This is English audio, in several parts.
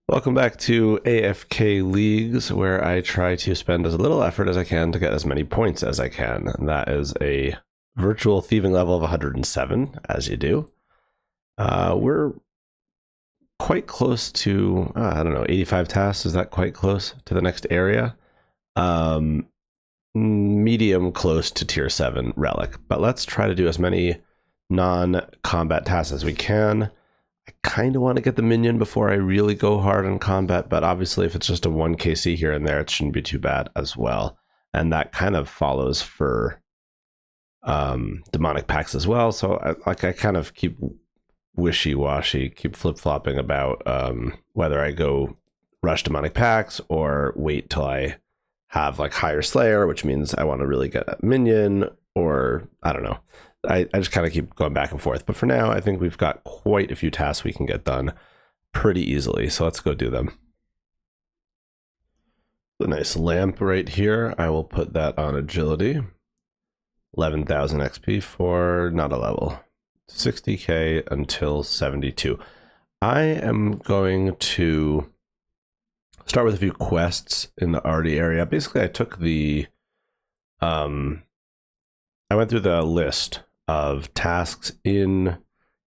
Welcome back to AFK Leagues, where I try to spend as little effort as I can to get as many points as I can. And that is a virtual thieving level of 107, as you do. We're quite close to, I don't know, 85 tasks. Is that quite close to the next area? Medium close to tier 7 relic. But let's try to do as many non-combat tasks as we can. I kind of want to get the minion before I really go hard on combat, but obviously if it's just a 1 KC here and there, it shouldn't be too bad as well. And that kind of follows for demonic packs as well. So I kind of keep wishy-washy, keep flip-flopping about whether I go rush demonic packs or wait till I have like higher slayer, which means I want to really get a minion, or I don't know. I just kind of keep going back and forth. But for now, I think we've got quite a few tasks we can get done pretty easily. So let's go do them. The nice lamp right here. I will put that on agility. 11,000 XP for not a level. 60k until 72. I am going to start with a few quests in the Arty area. Basically, I took the... I went through the list of tasks in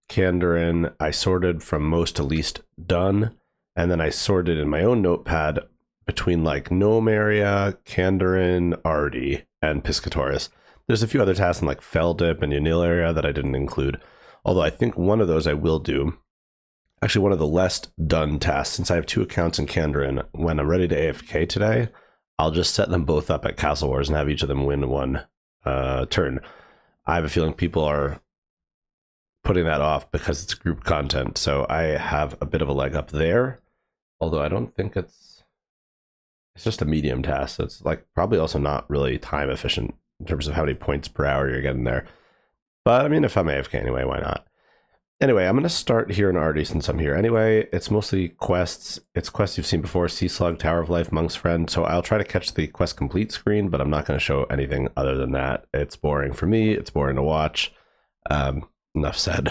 Kandarin. I sorted from most to least done, and then I sorted in my own notepad between like Gnome area, Kandarin, Arty, and Piscatoris. There's a few other tasks in like Feldip and Unil area that I didn't include, although I think one of those I will do. Actually, one of the less done tasks, since I have 2 accounts in Kandarin, when I'm ready to AFK today, I'll just set them both up at Castle Wars and have each of them win 1 turn. I have a feeling people are putting that off because it's group content, so I have a bit of a leg up there. Although I don't think it's just a medium task, so it's like probably also not really time efficient in terms of how many points per hour you're getting there. But I mean, if I'm AFK anyway, why not? Anyway, I'm going to start here in Arty since I'm here anyway. It's mostly quests. It's quests you've seen before: Sea Slug, Tower of Life, Monk's Friend. So I'll try to catch the quest complete screen, but I'm not going to show anything other than that. It's boring for me. It's boring to watch. Enough said.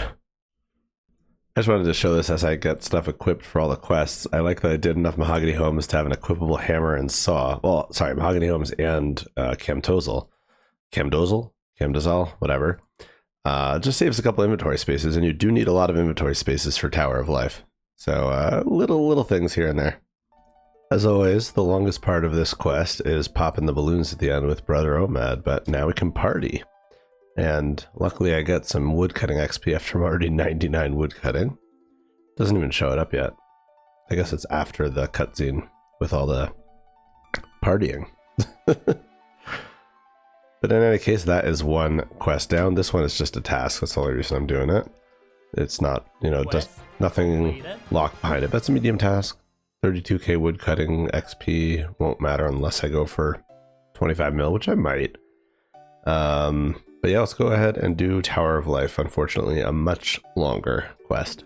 I just wanted to show this as I get stuff equipped for all the quests. I like that I did enough Mahogany Homes to have an equipable hammer and saw. Well, sorry, Mahogany Homes and Camdozal, whatever. Just saves a couple inventory spaces, and you do need a lot of inventory spaces for Tower of Life. So little things here and there. As always, the longest part of this quest is popping the balloons at the end with Brother Omad, but now we can party. And luckily I get some woodcutting XP after I'm already 99 woodcutting. Doesn't even show it up yet. I guess it's after the cutscene with all the partying. But in any case, that is 1 quest down. This one is just a task. That's the only reason I'm doing it. It's not, you know, just nothing locked behind it. That's a medium task. 32k woodcutting XP won't matter unless I go for 25 mil, which I might. But yeah, let's go ahead and do Tower of Life. Unfortunately, a much longer quest.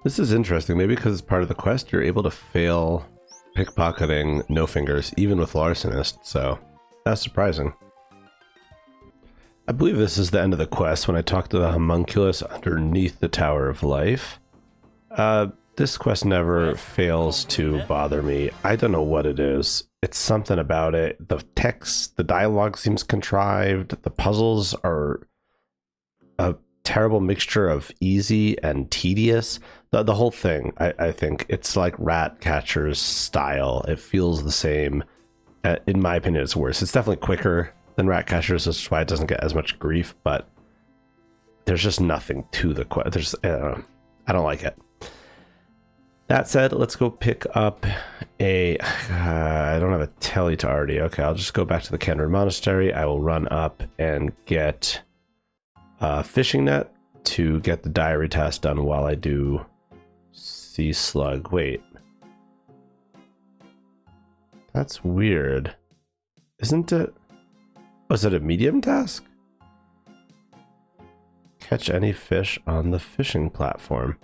This is interesting. Maybe because it's part of the quest, you're able to fail pickpocketing no fingers, even with Larcenist. So that's surprising. I believe this is the end of the quest when I talk to the homunculus underneath the Tower of Life. This quest never fails to bother me. I don't know what it is. It's something about it. The text, the dialogue seems contrived. The puzzles are a terrible mixture of easy and tedious. The whole thing, I think, it's like Ratcatcher's style. It feels the same. In my opinion, it's worse. It's definitely quicker than Ratcatcher's, which is why it doesn't get as much grief, but there's just nothing to the quest. I don't like it. That said, let's go pick up a... I don't have a telly to Arty. Okay, I'll just go back to the Kandarin Monastery. I will run up and get a fishing net to get the diary task done while I do Sea Slug. Wait. That's weird. Isn't it... Was it a medium task? Catch any fish on the fishing platform.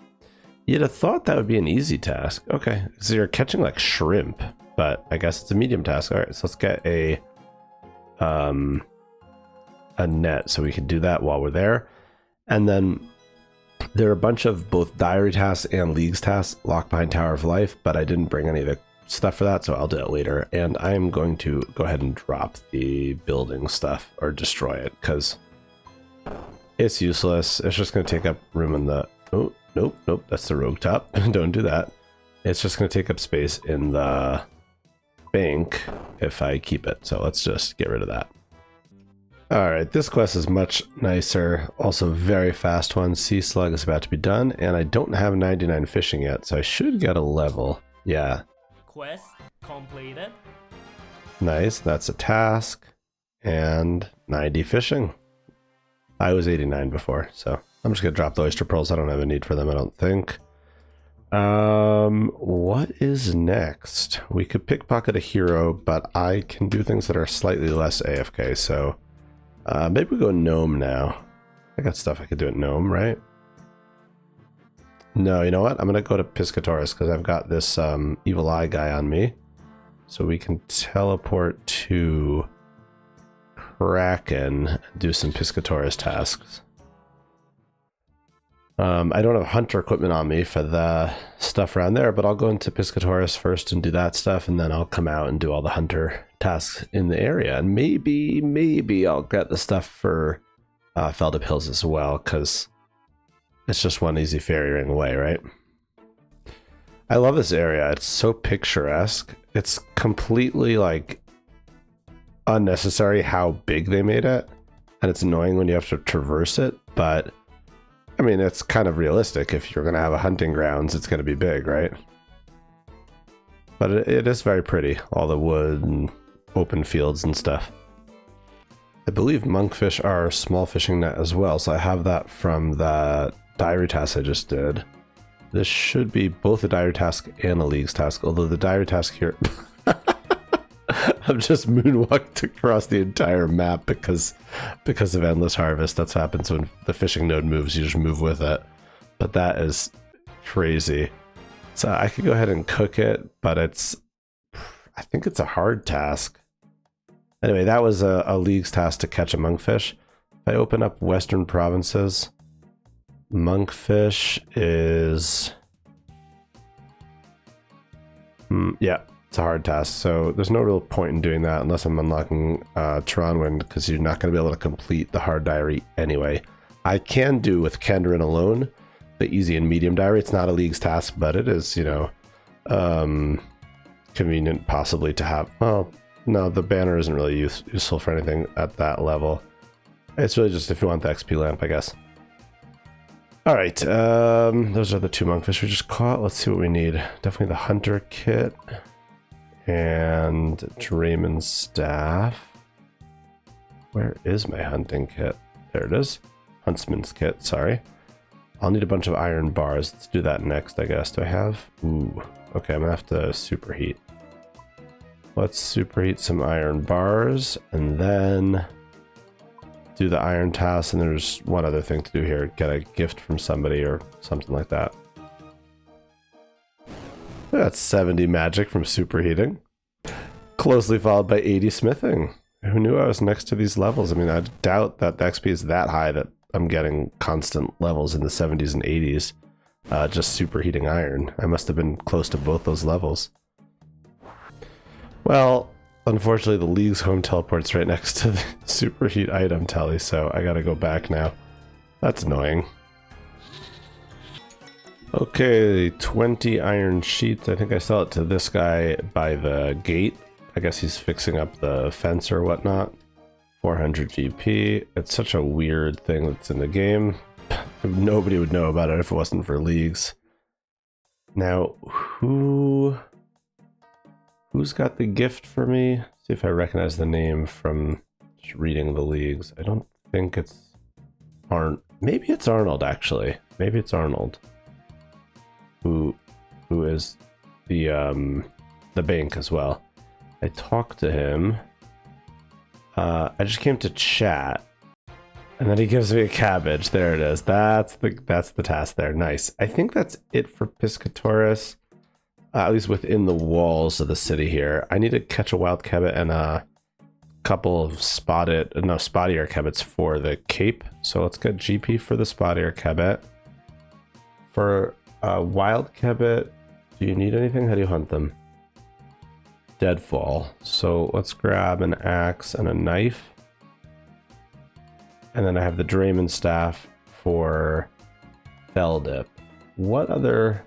You'd have thought that would be an easy task. Okay, so you're catching like shrimp, but I guess it's a medium task. All right, so let's get a net so we can do that while we're there. And then There are a bunch of both diary tasks and leagues tasks locked behind Tower of Life, but I didn't bring any of the stuff for that, so I'll do it later. And I'm going to go ahead and drop the building stuff or destroy it because it's useless. It's just going to take up room in the... Oh, nope, nope, that's the rogue top. Don't do that. It's just going to take up space in the bank if I keep it. So let's just get rid of that. All right, this quest is much nicer. Also very fast one. Sea Slug is about to be done, and I don't have 99 fishing yet, so I should get a level. Yeah. Quest completed. Nice, that's a task. And 90 fishing. I was 89 before, so I'm just gonna drop the oyster pearls. I don't have a need for them, I don't think. What is next? We could pickpocket a hero, but I can do things that are slightly less AFK, so maybe we go gnome now. I got stuff I could do at gnome, right? No, you know what? I'm gonna go to Piscatoris because I've got this evil eye guy on me, so we can teleport to Kraken and do some Piscatoris tasks. I don't have hunter equipment on me for the stuff around there, but I'll go into Piscatoris first and do that stuff, and then I'll come out and do all the hunter tasks in the area. And maybe I'll get the stuff for Feldip Hills as well, because it's just one easy ferry ring away, right? I love this area. It's so picturesque. It's completely like unnecessary how big they made it, and it's annoying when you have to traverse it, but I mean, it's kind of realistic. If you're going to have a hunting grounds, it's going to be big, right? But it is very pretty. All the wood and open fields and stuff. I believe monkfish are a small fishing net as well, so I have that from the diary task I just did. This should be both a diary task and a leagues task, although the diary task here... I've just moonwalked across the entire map because of Endless Harvest. That's what happens when the fishing node moves, you just move with it. But that is crazy. So I could go ahead and cook it, but I think it's a hard task. Anyway, that was a leagues task to catch a monkfish. If I open up Western Provinces, monkfish is... yeah. It's a hard task, so there's no real point in doing that unless I'm unlocking Tronwind, because you're not going to be able to complete the hard diary anyway. I can do with Kendrin alone the easy and medium diary. It's not a leagues task, but it is, you know, convenient possibly to have. Well, no, the banner isn't really useful for anything at that level. It's really just if you want the XP lamp, I guess. All right, those are the two monkfish we just caught. Let's see what we need. Definitely the hunter kit. And Draymond's staff. Where is my hunting kit? There it is. Huntsman's kit, sorry. I'll need a bunch of iron bars. Let's do that next, I guess. Do I have? Ooh. Okay, I'm gonna have to superheat. Let's superheat some iron bars and then do the iron task. And there's one other thing to do here. Get a gift from somebody or something like that. That's 70 magic from superheating. Closely followed by 80 smithing. Who knew I was next to these levels? I mean, I doubt that the XP is that high that I'm getting constant levels in the 70s and 80s. Just superheating iron. I must have been close to both those levels. Well, unfortunately the League's home teleport's right next to the superheat item tally, so I gotta go back now. That's annoying. Okay, 20 iron sheets. I think I sell it to this guy by the gate. I guess he's fixing up the fence or whatnot. 400 GP. It's such a weird thing that's in the game. Nobody would know about it if it wasn't for leagues. Now, who's got the gift for me? See if I recognize the name from just reading the leagues. I don't think it's maybe it's Arnold, actually. Maybe it's Arnold. Who is the bank as well. I talked to him. I just came to chat, and then he gives me a cabbage. There it is. That's the task there. Nice. I think that's it for Piscatoris, at least within the walls of the city here. I need to catch a wild kebbit and a couple of spottier kebbits for the cape. So let's get GP for the spottier kebbit. For wild kebbit, do you need anything? How do you hunt them? Deadfall. So let's grab an axe and a knife. And then I have the Drayman staff for fell dip. What other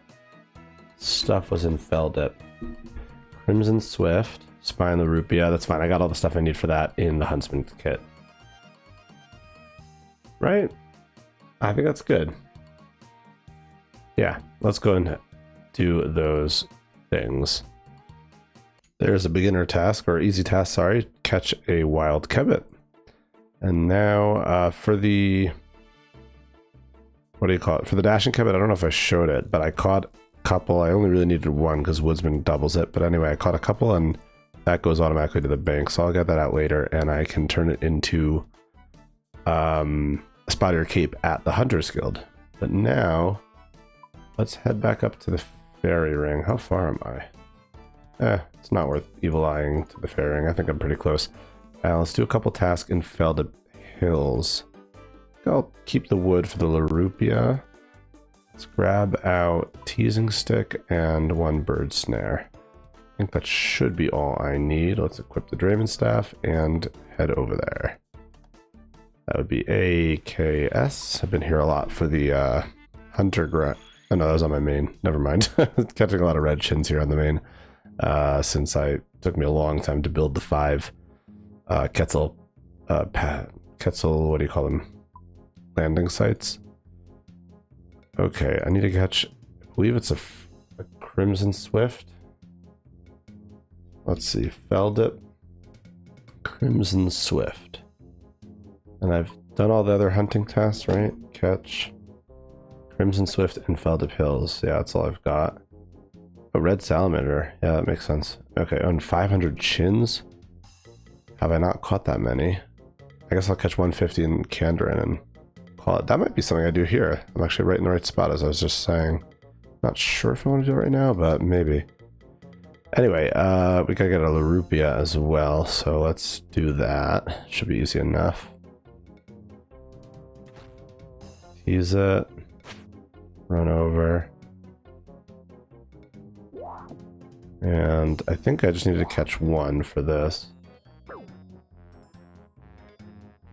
stuff was in fell dip? Crimson Swift, Spine the Rupia. That's fine. I got all the stuff I need for that in the Huntsman kit. Right? I think that's good. Yeah, let's go and do those things. There's a beginner task, or easy task, sorry. Catch a wild kebbit. And now for the... what do you call it? For the dashing kebbit, I don't know if I showed it, but I caught a couple. I only really needed one because Woodsman doubles it. But anyway, I caught a couple and that goes automatically to the bank. So I'll get that out later and I can turn it into a Spottier Cape at the Hunter's Guild. But now, let's head back up to the fairy ring. How far am I? It's not worth evil-eyeing to the fairy ring. I think I'm pretty close. Let's do a couple tasks in Felded Hills. I'll keep the wood for the Larupia. Let's grab out teasing stick and one bird snare. I think that should be all I need. Let's equip the Draven staff and head over there. That would be AKS. I've been here a lot for the Hunter Grunt. Oh no, that was on my main. Never mind. Catching a lot of red chins here on the main. Since took me a long time to build the 5 Quetzal, what do you call them? Landing sites. Okay, I need to catch, I believe it's a Crimson Swift. Let's see, Feldip, Crimson Swift. And I've done all the other hunting tasks, right? Catch Crimson Swift and Feldip Hills. Yeah, that's all I've got. A red salamander. Yeah, that makes sense. Okay, on 500 chins. Have I not caught that many? I guess I'll catch 150 in Kandarin and call it. That might be something I do here. I'm actually right in the right spot, as I was just saying. Not sure if I want to do it right now, but maybe. Anyway, we gotta get a Larupia as well, so let's do that. Should be easy enough. Tease it. Run over. And I think I just need to catch one for this.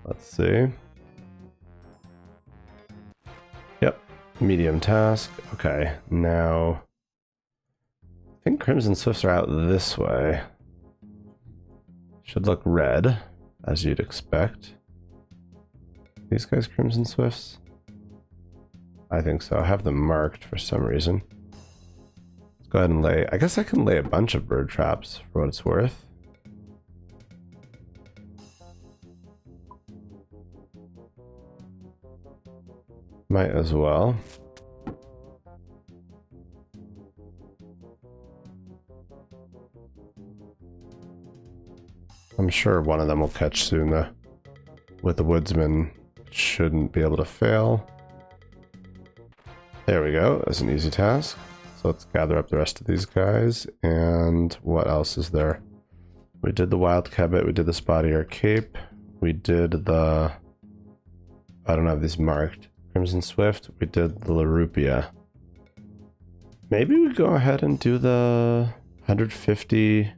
Let's see. Yep, medium task. Okay, now I think Crimson Swifts are out this way. Should look red, as you'd expect. These guys Crimson Swifts? I think so. I have them marked for some reason. Let's go ahead and lay. I guess I can lay a bunch of bird traps for what it's worth. Might as well. I'm sure one of them will catch soon though. With the woodsman, shouldn't be able to fail. There we go, that's an easy task. So let's gather up the rest of these guys. And what else is there? We did the wild kebbit, we did the Spottier Cape, we did the... I don't have these marked. Crimson Swift, we did the Larupia. Maybe we go ahead and do the 150...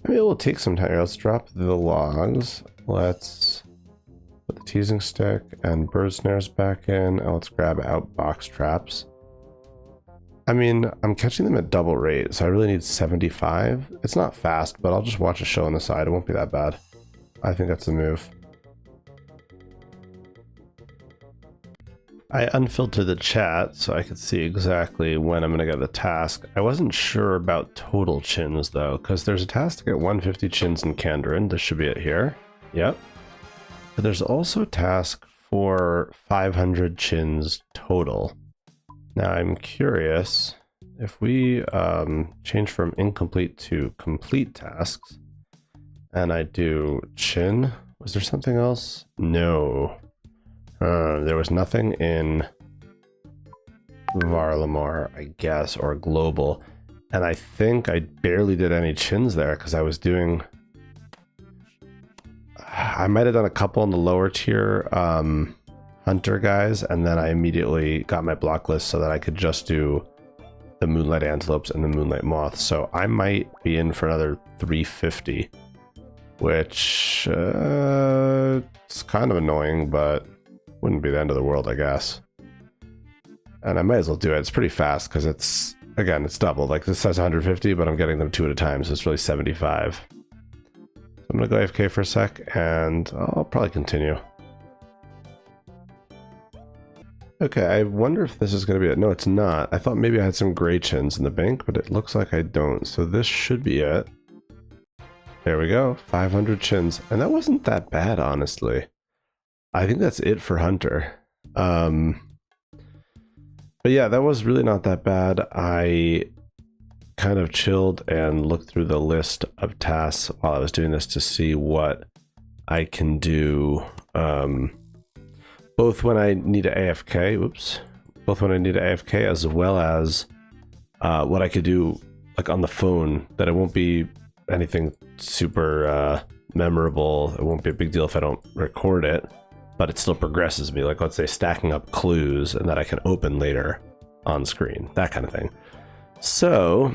Maybe it will take some time. Let's drop the logs. Let's put the teasing stick and bird snares back in. And let's grab out box traps. I mean, I'm catching them at double rate, so I really need 75. It's not fast, but I'll just watch a show on the side. It won't be that bad. I think that's the move. I unfiltered the chat so I could see exactly when I'm going to get the task. I wasn't sure about total chins though, because there's a task to get 150 chins in Kandarin. This should be it here. Yep. But there's also a task for 500 chins total. Now I'm curious if we change from incomplete to complete tasks and I do chin. Was there something else? No. There was nothing in Varlamar, I guess, or global. And I think I barely did any chins there because I was doing... I might have done a couple in the lower tier hunter guys, and then I immediately got my block list so that I could just do the moonlight antelopes and the moonlight moths. So I might be in for another 350, which it's kind of annoying, but wouldn't be the end of the world, I guess. And I might as well do it. It's pretty fast because it's, again, it's double. Like this says 150, but I'm getting them 2 at a time, so it's really 75. So I'm gonna go AFK for a sec, and I'll probably continue. Okay, I wonder if this is going to be it. No, it's not. I thought maybe I had some gray chins in the bank, but it looks like I don't. So this should be it. There we go, 500 chins. And that wasn't that bad, honestly. I think that's it for Hunter. But yeah, that was really not that bad. I kind of chilled and looked through the list of tasks while I was doing this to see what I can do. Both when I need an AFK, both when I need an AFK as well as what I could do like on the phone, that it won't be anything super memorable. It won't be a big deal if I don't record it, but it still progresses me. Like let's say stacking up clues and that I can open later on screen, that kind of thing. So,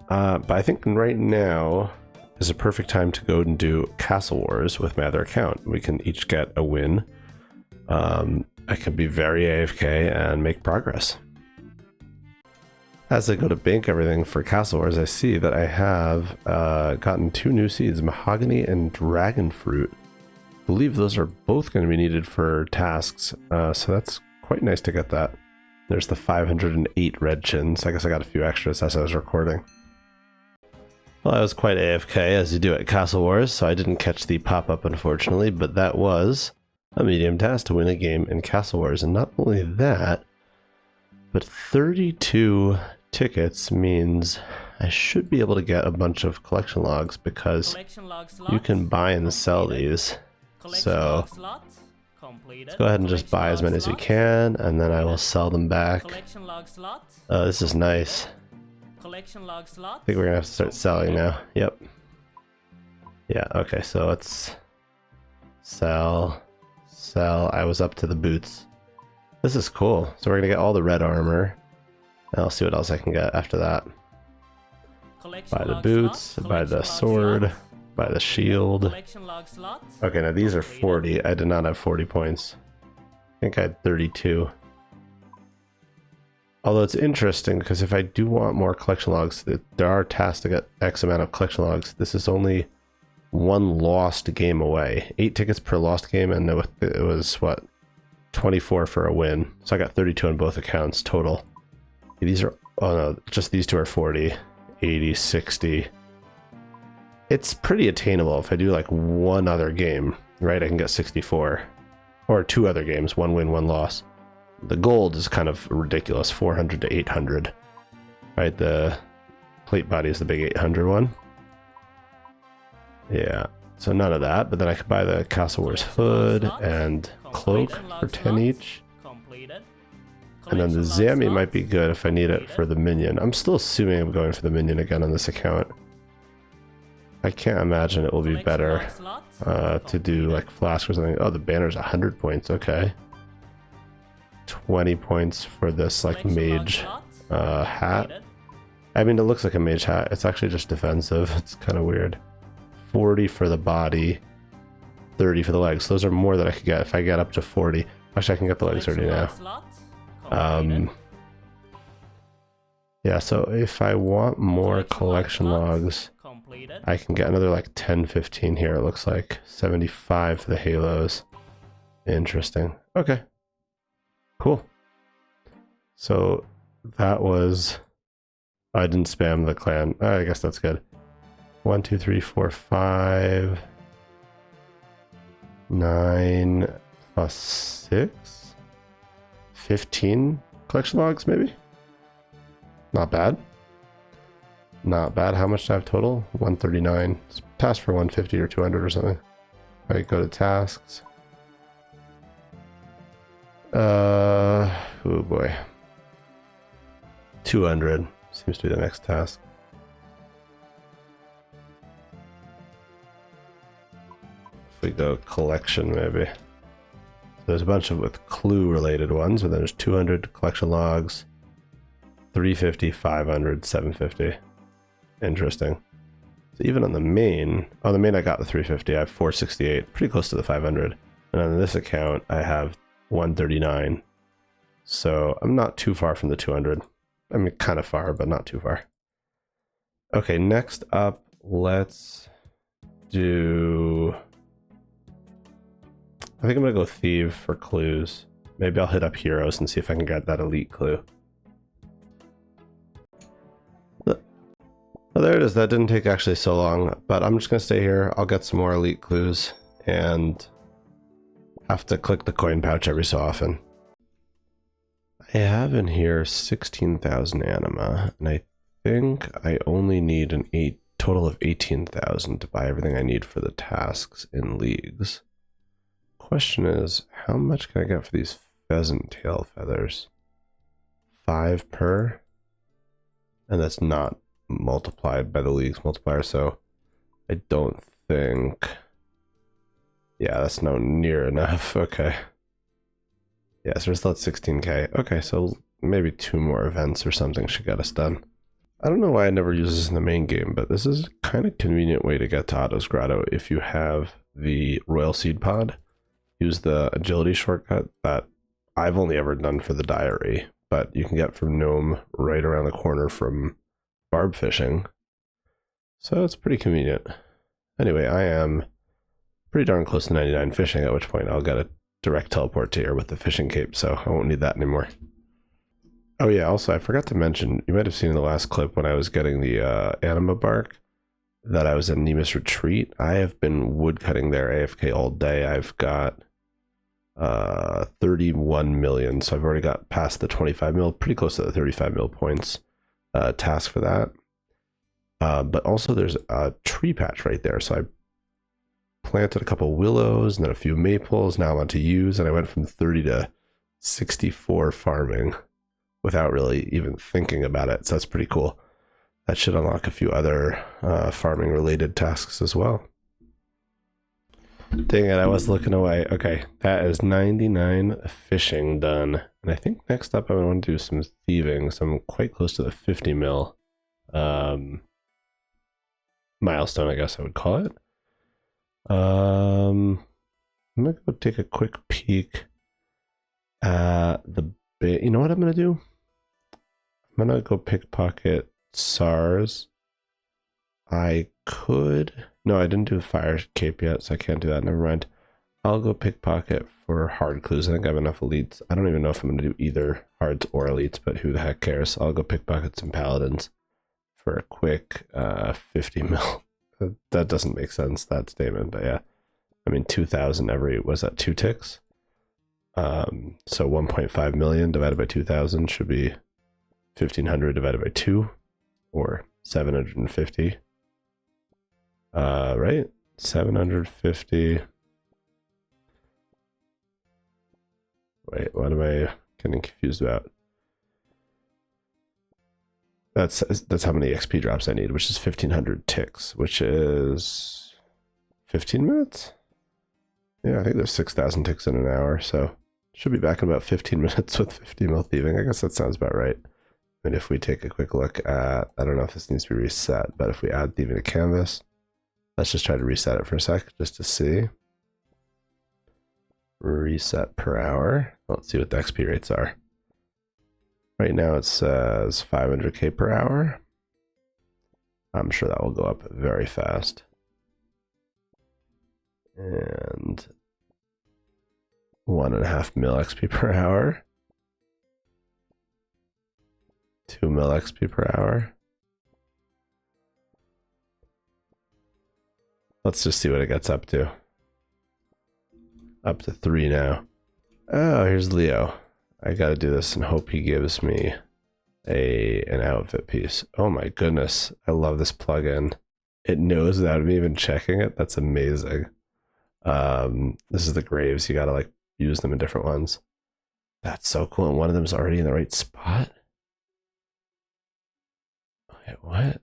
but I think right now is a perfect time to go and do Castle Wars with my other account. We can each get a win. I can be very AFK and make progress. As I go to bank everything for Castle Wars, I see that I have gotten 2 new seeds, mahogany and dragon fruit. I believe those are both going to be needed for tasks, so that's quite nice to get that. There's the 508 red chins. I guess I got a few extras as I was recording. Well, I was quite AFK as you do at Castle Wars, so I didn't catch the pop-up unfortunately, but that was a medium task to win a game in Castle Wars. And not only that, but 32 tickets means I should be able to get a bunch of collection logs, because you can buy and sell these. So let's go ahead and just buy as many as we can, and then I will sell them back. This is nice. I think we're gonna have to start selling now. Yep. Yeah, okay, so let's sell. I was up to the boots. This is cool. So we're gonna get all the red armor. And I'll see what else I can get after that. Buy the boots, buy the sword, buy the shield. Okay, now these are 40. I did not have 40 points. I think I had 32. Although it's interesting because if I do want more collection logs, there are tasks to get X amount of collection logs. This is only 1 lost game away. 8 tickets per lost game, and it was what, 24 for a win. So I got 32 on both accounts total. These are, oh no, just these 2 are 40, 80, 60. It's pretty attainable. If I do like 1 other game, right, I can get 64. Or 2 other games, 1 win, 1 loss. The gold is kind of ridiculous, 400 to 800. Right, the plate body is the big 800 one. Yeah, so none of that, but then I could buy the Castle Wars hood and cloak for 10 each. And then the Zammy might be good if I need it for the minion. I'm still assuming I'm going for the minion again on this account. I can't imagine it will be better to do like flask or something. Oh, the banner's 100 points, okay. 20 points for this like mage hat. I mean, it looks like a mage hat. It's actually just defensive. It's kind of weird. 40 for the body, 30 for the legs. Those are more that I could get if I get up to 40. Actually, I can get the legs already now. Yeah, so if I want more collection logs, I can get another like 10, 15 here. It looks like 75 for the halos. Interesting. Okay. Cool. So that was, I didn't spam the clan. I guess that's good. 1, 2, 3, 4, 5, 9 plus 6, 15 collection logs maybe. Not bad. Not bad. How much do I have total? 139. It's task for 150 or 200 or something. All right, go to tasks. Oh boy. 200 seems to be the next task. If we go collection maybe. There's a bunch of with clue related ones, but there's 200 collection logs, 350, 500, 750. Interesting. So even on the main, on the main I got the 350, I have 468, pretty close to the 500. And on this account, I have 139. So I'm not too far from the 200. I mean, kind of far, but not too far. Okay, next up, let's do... I think I'm gonna go Thieve for clues. Maybe I'll hit up Heroes and see if I can get that elite clue. Oh, there it is. That didn't take actually so long, but I'm just gonna stay here. I'll get some more elite clues and have to click the coin pouch every so often. I have in here 16,000 anima, and I think I only need an total of 18,000 to buy everything I need for the tasks in leagues. Question is, how much can I get for these pheasant tail feathers? 5 per? And that's not multiplied by the league's multiplier, so I don't think... Yeah, that's no near enough. Okay. Yeah, so we're still at 16k. Okay, so maybe 2 more events or something should get us done. I don't know why I never use this in the main game, but this is kind of convenient way to get to Otto's Grotto if you have the Royal Seed Pod. Use the agility shortcut that I've only ever done for the diary, but you can get from Gnome right around the corner from barb fishing. So it's pretty convenient. Anyway, I am pretty darn close to 99 fishing, at which point I'll get a direct teleport to here with the fishing cape, so I won't need that anymore. Oh yeah, also I forgot to mention, you might have seen in the last clip when I was getting the anima bark, that I was in Nemus Retreat. I have been woodcutting there AFK all day. I've got 31 million, so I've already got past the 25 mil, pretty close to the 35 mil points task for that. But also there's a tree patch right there, so I planted a couple willows and then a few maples. Now I'm on to yews, and I went from 30 to 64 farming without really even thinking about it, so that's pretty cool. That should unlock a few other farming related tasks as well. Dang it, I was looking away. Okay, that is 99 fishing done. And I think next up I want to do some thieving, so I'm quite close to the 50 mil milestone, I guess I would call it. I'm gonna go take a quick peek at the bait. You know what I'm gonna do? I'm gonna go pickpocket SARS. I could... No, I didn't do fire cape yet, so I can't do that. Never mind. I'll go pickpocket for hard clues. I think I have enough elites. I don't even know if I'm going to do either hards or elites, but who the heck cares? I'll go pickpocket some paladins for a quick 50 mil. That doesn't make sense, that statement, but yeah. I mean, 2,000 every... Was that 2 ticks? So 1.5 million divided by 2,000 should be 1,500 divided by 2, or 750. Right? 750. Wait, what am I getting confused about? That's how many XP drops I need, which is 1,500 ticks, which is 15 minutes? Yeah, I think there's 6,000 ticks in an hour, so should be back in about 15 minutes with 50 mil thieving. I guess that sounds about right. And if we take a quick look at, I don't know if this needs to be reset, but if we add thieving to canvas, let's just try to reset it for a sec, just to see. Reset per hour. Let's see what the XP rates are. Right now it says 500k per hour. I'm sure that will go up very fast. And 1.5 mil XP per hour. 2 mil XP per hour. Let's just see what it gets up to. Up to 3 now. Oh, here's Leo. I gotta do this and hope he gives me an outfit piece. Oh my goodness. I love this plugin. It knows without me even checking it. That's amazing. This is the graves. You gotta like use them in different ones. That's so cool. And one of them's already in the right spot. Wait, what?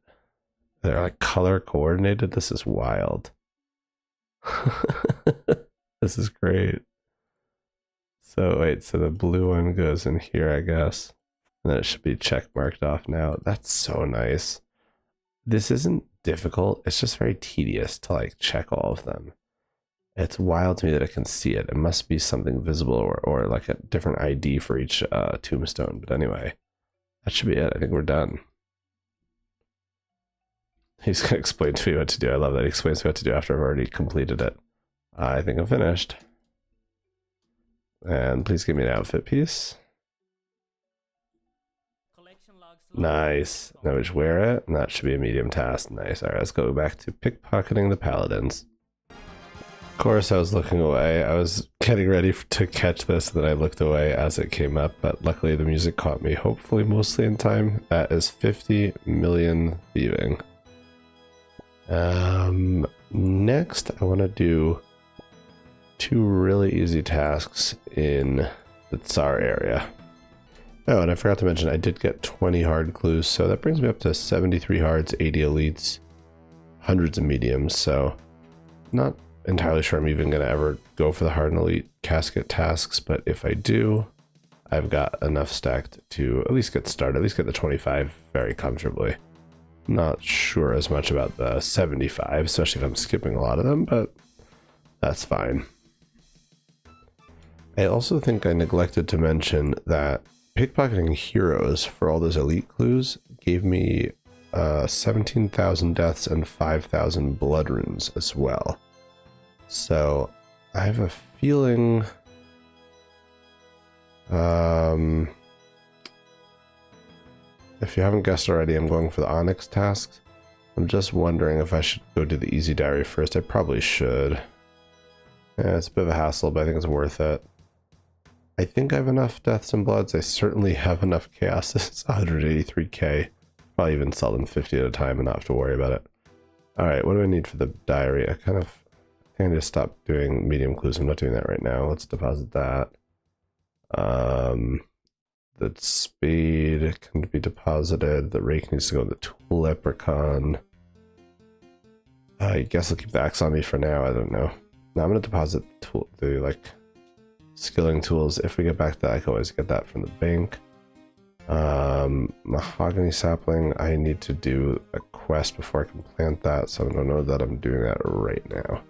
They're like color coordinated. This is wild. This is great. So wait, so the blue one goes in here, I guess. And then it should be check marked off now. That's so nice. This isn't difficult. It's just very tedious to like check all of them. It's wild to me that it can see it. It must be something visible or like a different ID for each tombstone. But anyway, that should be it. I think we're done. He's going to explain to me what to do. I love that he explains to me what to do after I've already completed it. I think I'm finished. And please give me an outfit piece. Nice. Now we just wear it, and that should be a medium task. Nice. Alright, let's go back to pickpocketing the paladins. Of course, I was looking away. I was getting ready to catch this, and then I looked away as it came up, but luckily the music caught me, hopefully mostly in time. That is 50 million thieving. Next, I want to do 2 really easy tasks in the Tsar area. Oh, and I forgot to mention I did get 20 hard clues, so that brings me up to 73 hards, 80 elites, hundreds of mediums, so not entirely sure I'm even going to ever go for the hard and elite casket tasks, but if I do, I've got enough stacked to at least get started, at least get the 25 very comfortably. Not sure as much about the 75, especially if I'm skipping a lot of them, but that's fine. I also think I neglected to mention that pickpocketing heroes for all those elite clues gave me 17,000 deaths and 5,000 blood runes as well. So I have a feeling if you haven't guessed already, I'm going for the Onyx tasks. I'm just wondering if I should go do the easy diary first. I probably should. Yeah, it's a bit of a hassle, but I think it's worth it. I think I have enough deaths and bloods. I certainly have enough chaos. It's 183k. Probably even sell them 50 at a time and not have to worry about it. Alright, what do I need for the diary? I think I need to stop doing medium clues. I'm not doing that right now. Let's deposit that. The spade can be deposited. The rake needs to go in the tool leprechaun. I guess I'll keep the axe on me for now. I don't know. Now I'm gonna deposit the like skilling tools. If we get back to that, I can always get that from the bank. Mahogany sapling. I need to do a quest before I can plant that, so I don't know that I'm doing that right now.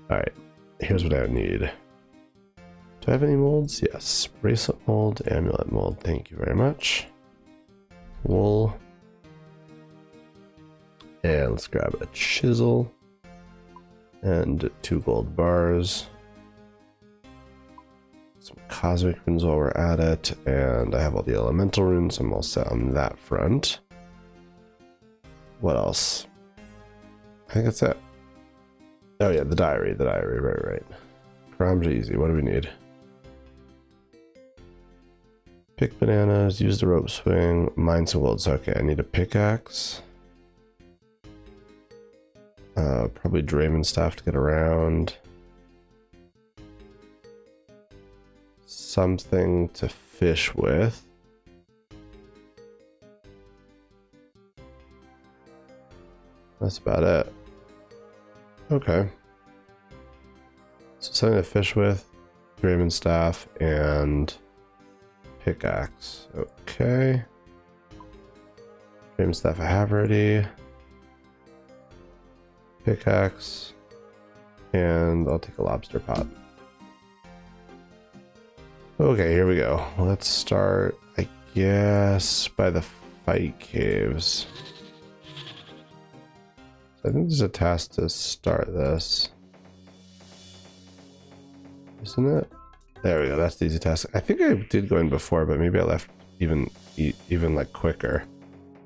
All right, here's what I need. Do I have any molds? Yes. Bracelet mold, amulet mold. Thank you very much. Wool. And let's grab a chisel. And 2 gold bars. Some cosmic runes while we're at it. And I have all the elemental runes. I'm all set on that front. What else? I think that's it. Oh yeah, the diary. Right. Crumbs easy. What do we need? Pick bananas, use the rope swing, mine some gold. So, okay, I need a pickaxe. Probably Draymond staff to get around. Something to fish with. That's about it. Okay. So something to fish with, Draymond staff, and pickaxe. Okay. Draymond staff I have already. Pickaxe. And I'll take a lobster pot. Okay, here we go. Let's start, I guess, by the fight caves. I think there's a task to start this. Isn't it? There we go, that's the easy task. I think I did go in before, but maybe I left even like quicker,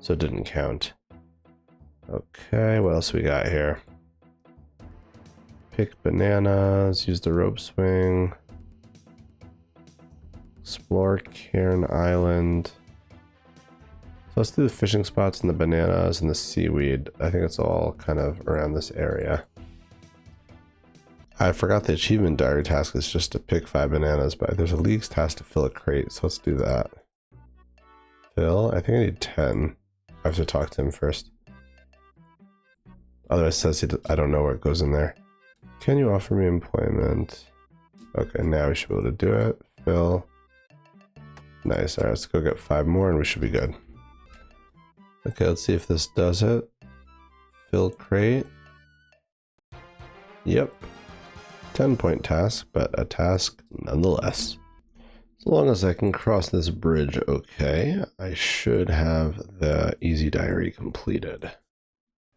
so it didn't count. Okay, what else we got here? Pick bananas, use the rope swing. Explore Cairn Island. So let's do the fishing spots and the bananas and the seaweed. I think it's all kind of around this area. I forgot the achievement diary task is just to pick 5 bananas, but there's a league's task to fill a crate, so let's do that. Fill? I think I need 10. I have to talk to him first. Otherwise it says I don't know where it goes in there. Can you offer me employment? Okay, now we should be able to do it. fill. Nice. All right, let's go get 5 more and we should be good. Okay, let's see if this does it. Fill crate. Yep. 10-point task, but a task nonetheless. As long as I can cross this bridge okay, I should have the easy diary completed.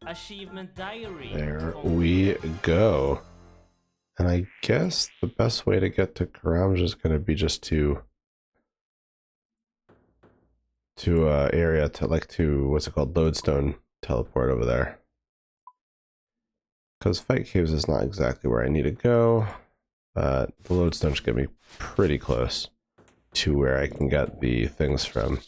Achievement diary. There we go. And I guess the best way to get to Karamja is going to be just to area to what's it called, Lodestone teleport over there. Because Fight Caves is not exactly where I need to go, but the Lodestone should get me pretty close to where I can get the things from.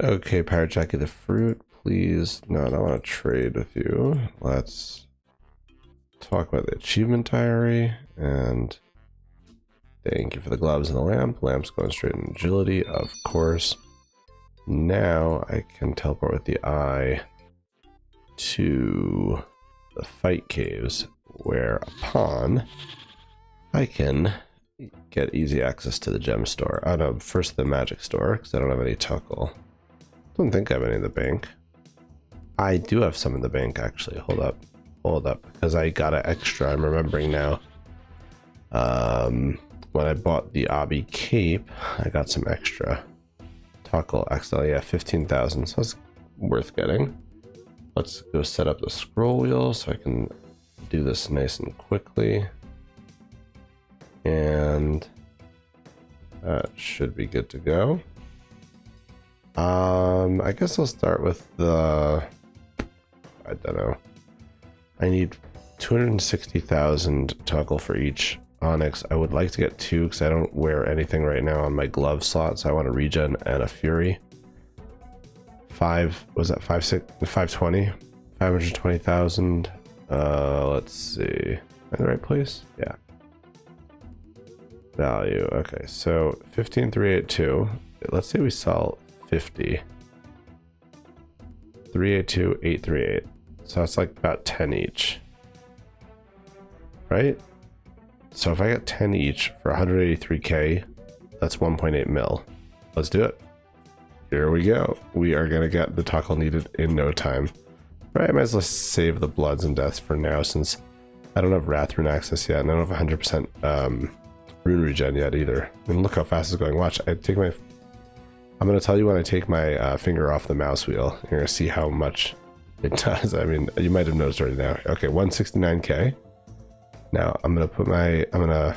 Okay, Pirate Jackie the Fruit, please. No, I don't want to trade with you. Let's talk about the achievement diary, and thank you for the gloves and the lamp. Lamp's going straight in agility, of course. Now I can teleport with the eye to the Fight Caves, whereupon I can get easy access to the gem store. Oh no, first the magic store, because I don't have any tuckle. Don't think I have any in the bank. I do have some in the bank, actually. Hold up, because I got an extra. I'm remembering now. When I bought the Obby cape, I got some extra tuckle. Actually, yeah, 15,000. So that's worth getting. Let's go set up the scroll wheel so I can do this nice and quickly. And that should be good to go. I guess I'll start with the, I don't know. I need 260,000 toggle for each onyx. I would like to get 2 because I don't wear anything right now on my glove slot, so I want a regen and a fury. 520? 520,000. Let's see. Am I in the right place? Yeah. Value. Okay, so 15,382. Let's say we sell 50. 382, 838. So that's like about 10 each. Right? So if I get 10 each for 183k, that's 1.8 mil. Let's do it. Here we go. We are going to get the tuckle needed in no time. Right, I might as well save the bloods and deaths for now, since I don't have Wrath Rune access yet, and I don't have 100% rune regen yet either. I mean, look how fast it's going. Watch, I'm going to tell you when I take my finger off the mouse wheel. You're going to see how much it does. I mean, you might have noticed already now. Okay, 169k. Now I'm going to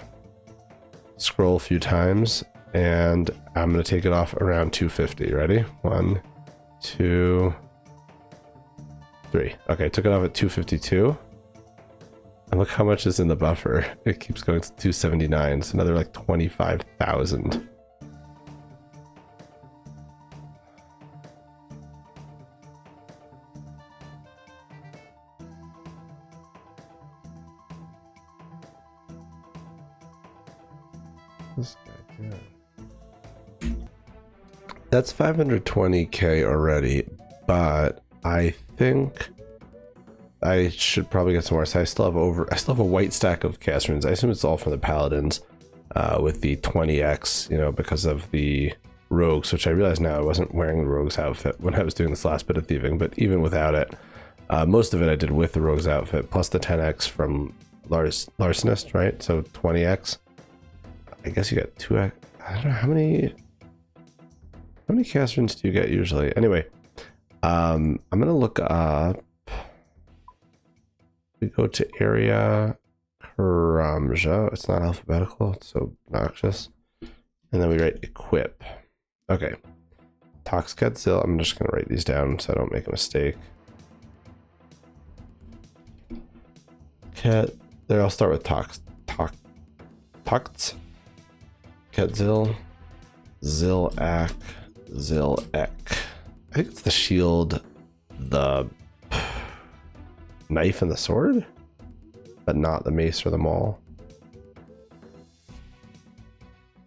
scroll a few times, and I'm going to take it off around 250. Ready? 1, 2, 3. Okay, took it off at 252. And look how much is in the buffer. It keeps going to 279. It's another like 25,000. This guy did. That's 520k already, but I think I should probably get some more. So I still have a white stack of cast runes. I assume it's all from the paladins, with the 20x, you know, because of the rogues, which I realize now I wasn't wearing the rogues outfit when I was doing this last bit of thieving, but even without it, most of it I did with the rogues outfit, plus the 10x from Larcenist, right? So 20x. I guess you get 2x. I don't know how many cast runes do you get usually? Anyway, I'm gonna look up. We go to area Karamja. It's not alphabetical. It's so obnoxious. And then we write equip. Okay. Toxketzil. I'm just gonna write these down so I don't make a mistake. There, I'll start with Tox. Ketzil, Zilak, Zilek. I think it's the shield, the knife, and the sword, but not the mace or the maul.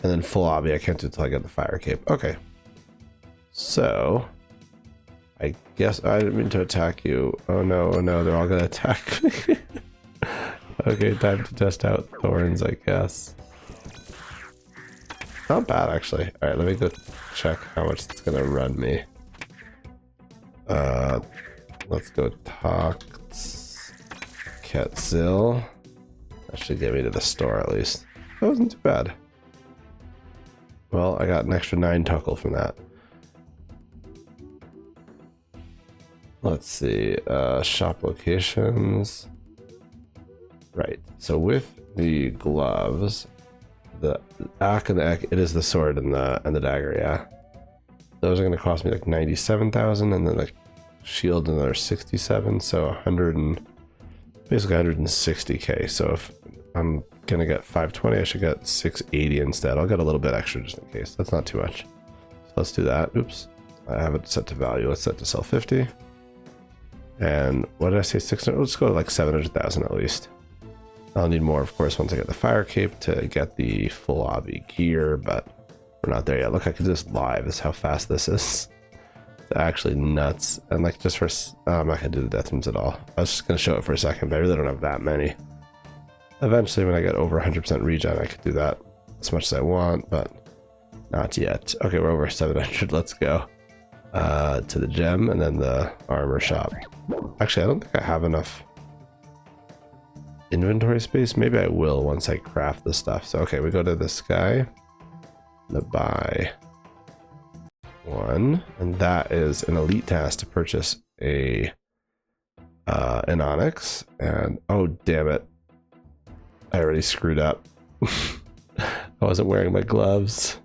And then full obby, I can't do it until I get the fire cape. Okay. So, I guess I didn't mean to attack you. Oh no, they're all gonna attack me. Okay, time to test out thorns, I guess. Not bad, actually. Alright, let me go check how much it's gonna run me. Let's go Tox Ketzil. That should get me to the store at least. That wasn't too bad. Well, I got an extra 9 tuckle from that. Let's see, shop locations. Right, so with the gloves, the Ak and the Ek, it is the sword and the dagger, yeah. Those are going to cost me like 97,000, and then the shield another 67, so 100 and basically 160k. So if I'm gonna get 520, I should get 680 instead. I'll get a little bit extra just in case. That's not too much. So let's do that. Oops, I have it set to value. Let's set to sell 50. And what did I say? 600. Let's go to like 700,000 at least. I'll need more, of course, once I get the fire cape to get the full obby gear, but we're not there yet. Look, I could just live. Is how fast this is. It's actually nuts. And like just for, I'm not gonna do the death rooms at all. I was just gonna show it for a second, but I really don't have that many. Eventually, when I get over 100% regen, I could do that as much as I want, but not yet. Okay, we're over 700. Let's go to the gem and then the armor shop. Actually, I don't think I have enough inventory space. Maybe I will once I craft the stuff. So okay, we go to this guy, the buy one, and that is an elite task to purchase a an onyx. And oh damn it, I already screwed up. I wasn't wearing my gloves.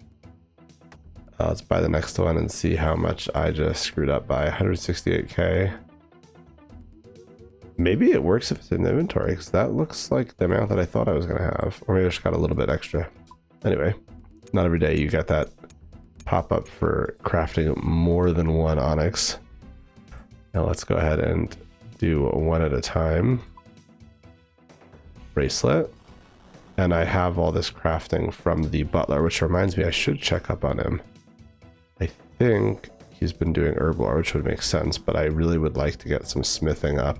Let's buy the next one and see how much I just screwed up by. 168k. Maybe it works if it's in the inventory, because that looks like the amount that I thought I was going to have. Or maybe I just got a little bit extra. Anyway, not every day you get that pop up for crafting more than one onyx. Now let's go ahead and do one at a time. Bracelet. And I have all this crafting from the butler, which reminds me I should check up on him. I think he's been doing herb lore, which would make sense, but I really would like to get some smithing up.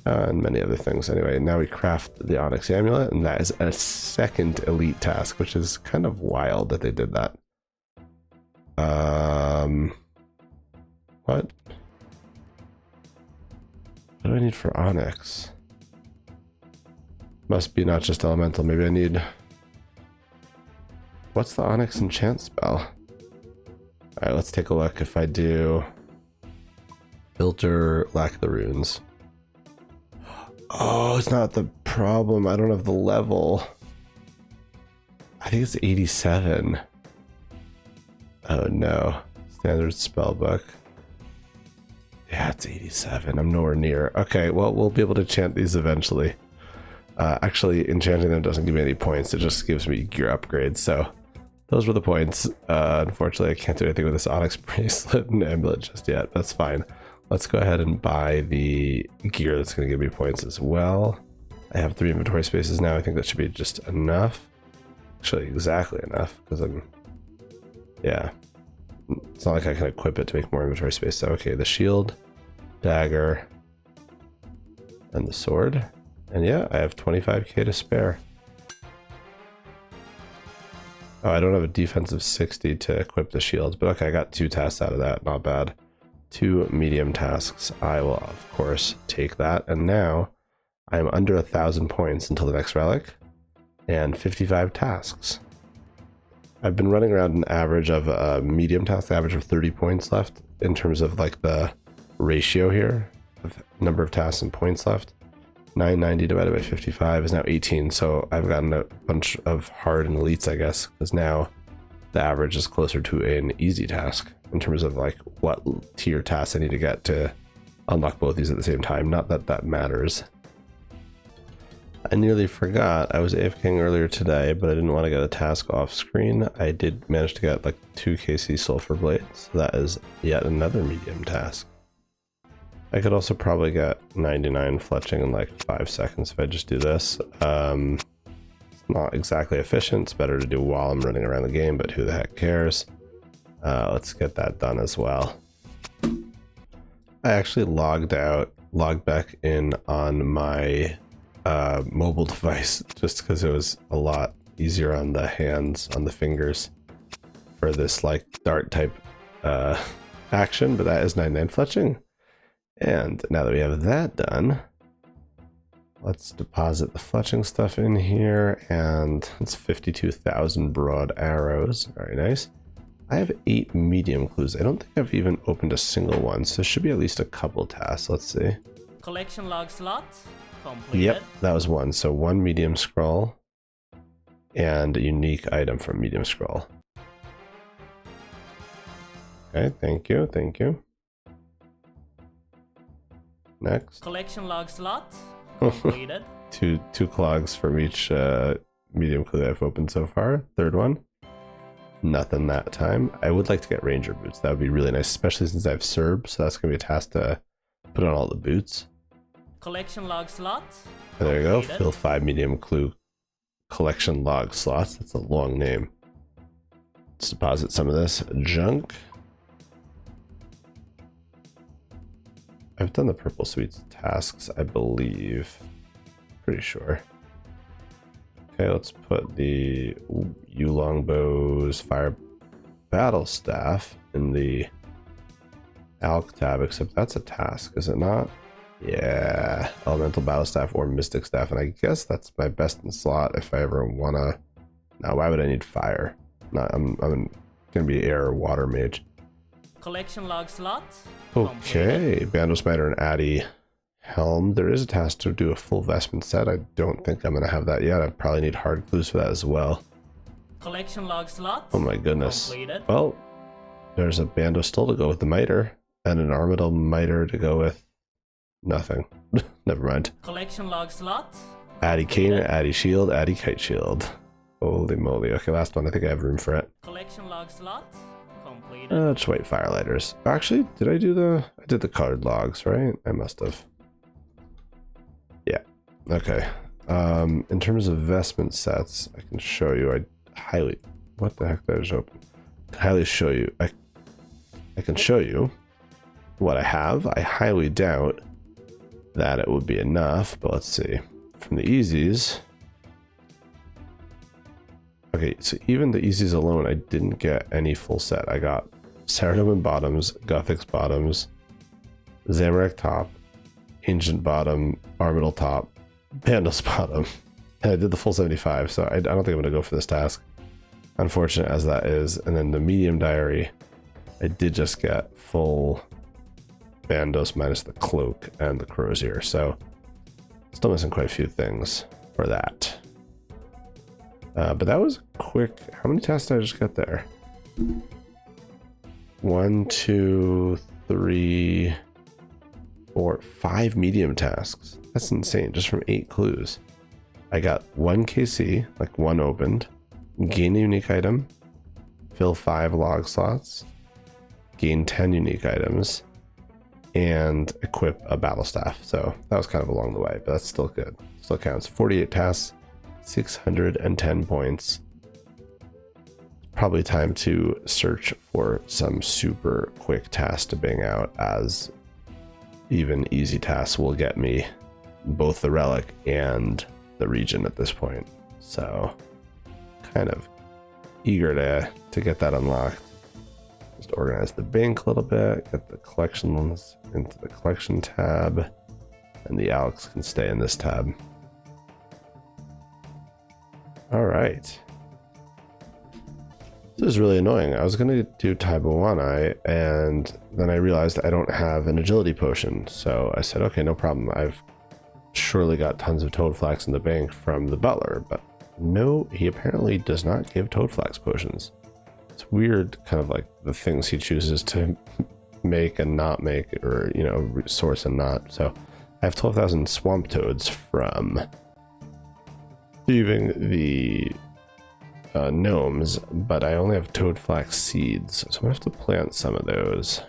And many other things. Anyway, now we craft the onyx amulet, and that is a second elite task, which is kind of wild that they did that. What do I need for onyx? Must be not just elemental. Maybe I need... What's the onyx enchant spell? Alright, let's take a look. If I do filter lack the runes. Oh, it's not the problem. I don't have the level. I think it's 87. Oh no. Standard spellbook. Yeah, it's 87. I'm nowhere near. Okay, well, we'll be able to enchant these eventually. Actually, enchanting them doesn't give me any points. It just gives me gear upgrades. So those were the points. Unfortunately, I can't do anything with this onyx bracelet and amulet just yet. That's fine. Let's go ahead and buy the gear that's going to give me points as well. I have 3 inventory spaces now. I think that should be just enough. Actually, exactly enough, because I'm... Yeah. It's not like I can equip it to make more inventory space. So, okay, the shield, dagger, and the sword. And yeah, I have 25k to spare. Oh, I don't have a defensive 60 to equip the shields, but okay, I got 2 tasks out of that. Not bad. 2 medium tasks. I will, of course, take that. And now I am under 1,000 points until the next relic and 55 tasks. I've been running around an average of a medium task average of 30 points left in terms of like the ratio here of number of tasks and points left. 990 divided by 55 is now 18, so I've gotten a bunch of hard and elites, I guess, because now the average is closer to an easy task in terms of like what tier tasks I need to get to unlock both these at the same time. Not that that matters. I nearly forgot I was AFKing earlier today, but I didn't want to get a task off screen. I did manage to get like 2 KC sulfur blades, so that is yet another medium task. I could also probably get 99 fletching in like 5 seconds if I just do this. It's not exactly efficient. It's better to do while I'm running around the game, but who the heck cares? Let's get that done as well. I actually logged back in on my mobile device just because it was a lot easier on the hands, on the fingers for this like dart type action, but that is 99 fletching. And now that we have that done, let's deposit the fletching stuff in here, and it's 52,000 broad arrows. Very nice. I have 8 medium clues. I don't think I've even opened a single one, so there should be at least a couple tasks. Let's see. Collection log slot completed. Yep, that was one. So 1 medium scroll and a unique item from medium scroll. Okay, thank you, thank you. Next. Collection log slot completed. two clogs from each medium clue that I've opened so far. Third one. Nothing that time. I would like to get ranger boots. That would be really nice, especially since I have Serb, so that's going to be a task to put on all the boots. Collection log slot. And there you go. Completed. Fill 5 medium clue collection log slots. That's a long name. Let's deposit some of this junk. I've done the purple sweets tasks, I believe. Pretty sure. Okay, let's put the U Longbow's fire battle staff in the Alk tab, except that's a task, is it not? Yeah, elemental battle staff or mystic staff, and I guess that's my best in slot if I ever wanna. Now, why would I need fire? Not, I'm gonna be air or water mage. Collection log slot. Okay, Bandle Smiter and Addy Helm. There is a task to do a full vestment set. I don't think I'm gonna have that yet. I probably need hard clues for that as well. Collection log slot. Oh my goodness. Completed. Well, there's a Bando still to go with the miter, and an Armadil miter to go with nothing. Never mind. Collection log slot. Addy Cane, Addy Shield, Addy Kite Shield. Holy moly. Okay, last one. I think I have room for it. Collection log slot. Completed. Just white firelighters. Actually, did I do I did the colored logs, right? I must have. Yeah. Okay. In terms of vestment sets, I can show you. What the heck did I just open? I can highly show you. I can show you what I have. I highly doubt that it would be enough, but let's see. From the easies. Okay, so even the easies alone, I didn't get any full set. I got Saradomin bottoms, Guthix bottoms, Zamorak top, Ancient bottom, Armadil top, Bandles bottom. And I did the full 75, so I don't think I'm going to go for this task. Unfortunate as that is. And then the medium diary, I did just get full Bandos minus the cloak and the crow's ear, so still missing quite a few things for that. But that was quick. How many tasks did I just get there? 1, 2, 3, 4, 5 medium tasks. That's insane, just from 8 clues. I got 1 KC, like 1 opened, gain a unique item, fill 5 log slots, gain 10 unique items, and equip a battle staff. So that was kind of along the way, but that's still good. Still counts. 48 tasks, 610 points. Probably time to search for some super quick tasks to bang out, as even easy tasks will get me both the relic and the region at this point. So kind of eager to get that unlocked. Just organize the bank a little bit, get the collections into the collection tab, and the Alex can stay in this tab. All right. This is really annoying. I was going to do Taibawanai, and then I realized I don't have an agility potion. So I said, okay, no problem. I've surely got tons of Toadflax in the bank from the butler, but no, he apparently does not give Toadflax potions. It's weird, kind of like the things he chooses to make and not make, or, you know, source and not. So I have 12,000 swamp toads from thieving the gnomes, but I only have Toadflax seeds, so I'm gonna have to plant some of those.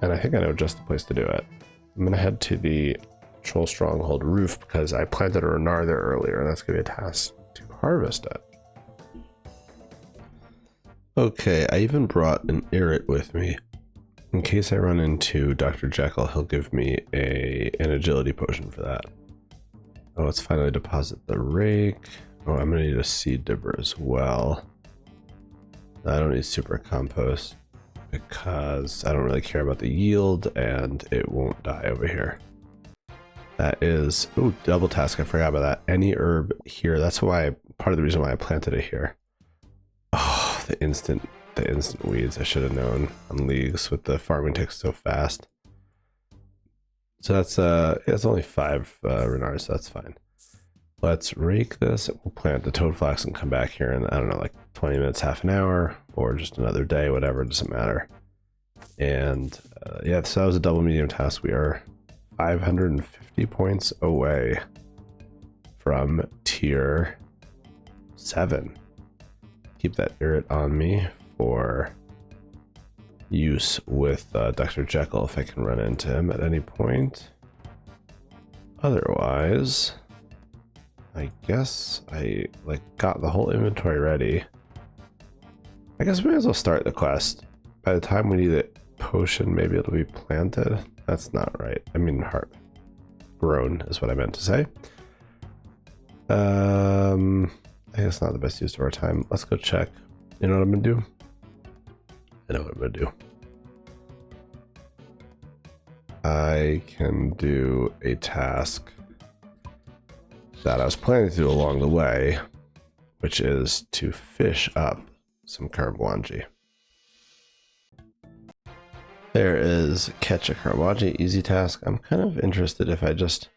And I think I know just the place to do it. I'm gonna head to the Troll Stronghold roof because I planted a Renar there earlier, and that's gonna be a task to harvest it. Okay, I even brought an Irrit with me. In case I run into Dr. Jekyll, he'll give me an agility potion for that. Oh, let's finally deposit the rake. Oh, I'm gonna need a seed dipper as well. I don't need super compost because I don't really care about the yield and it won't die over here. That is, oh, double task. I forgot about that. Any herb here. That's why, part of the reason why I planted it here. Oh, the instant weeds. I should have known on leagues with the farming takes so fast. So that's it's only 5 renars, so that's fine. Let's rake this. We'll plant the toad flax and come back here in, I don't know, like 20 minutes, half an hour, or just another day, whatever, it doesn't matter. And yeah, so that was a double medium task. We are 550 points away from tier 7. Keep that irrit on me for use with Dr. Jekyll if I can run into him at any point. Otherwise, I guess I got the whole inventory ready. I guess we may as well start the quest. By the time we need a potion, maybe it'll be planted. That's not right. I mean, heart grown is what I meant to say. I guess not the best use of our time. Let's go check. You know what I'm gonna do? I know what I'm gonna do. I can do a task that I was planning to do along the way, which is to fish up some Karambwanji. There is catch a Karambwanji, easy task. I'm kind of interested if I just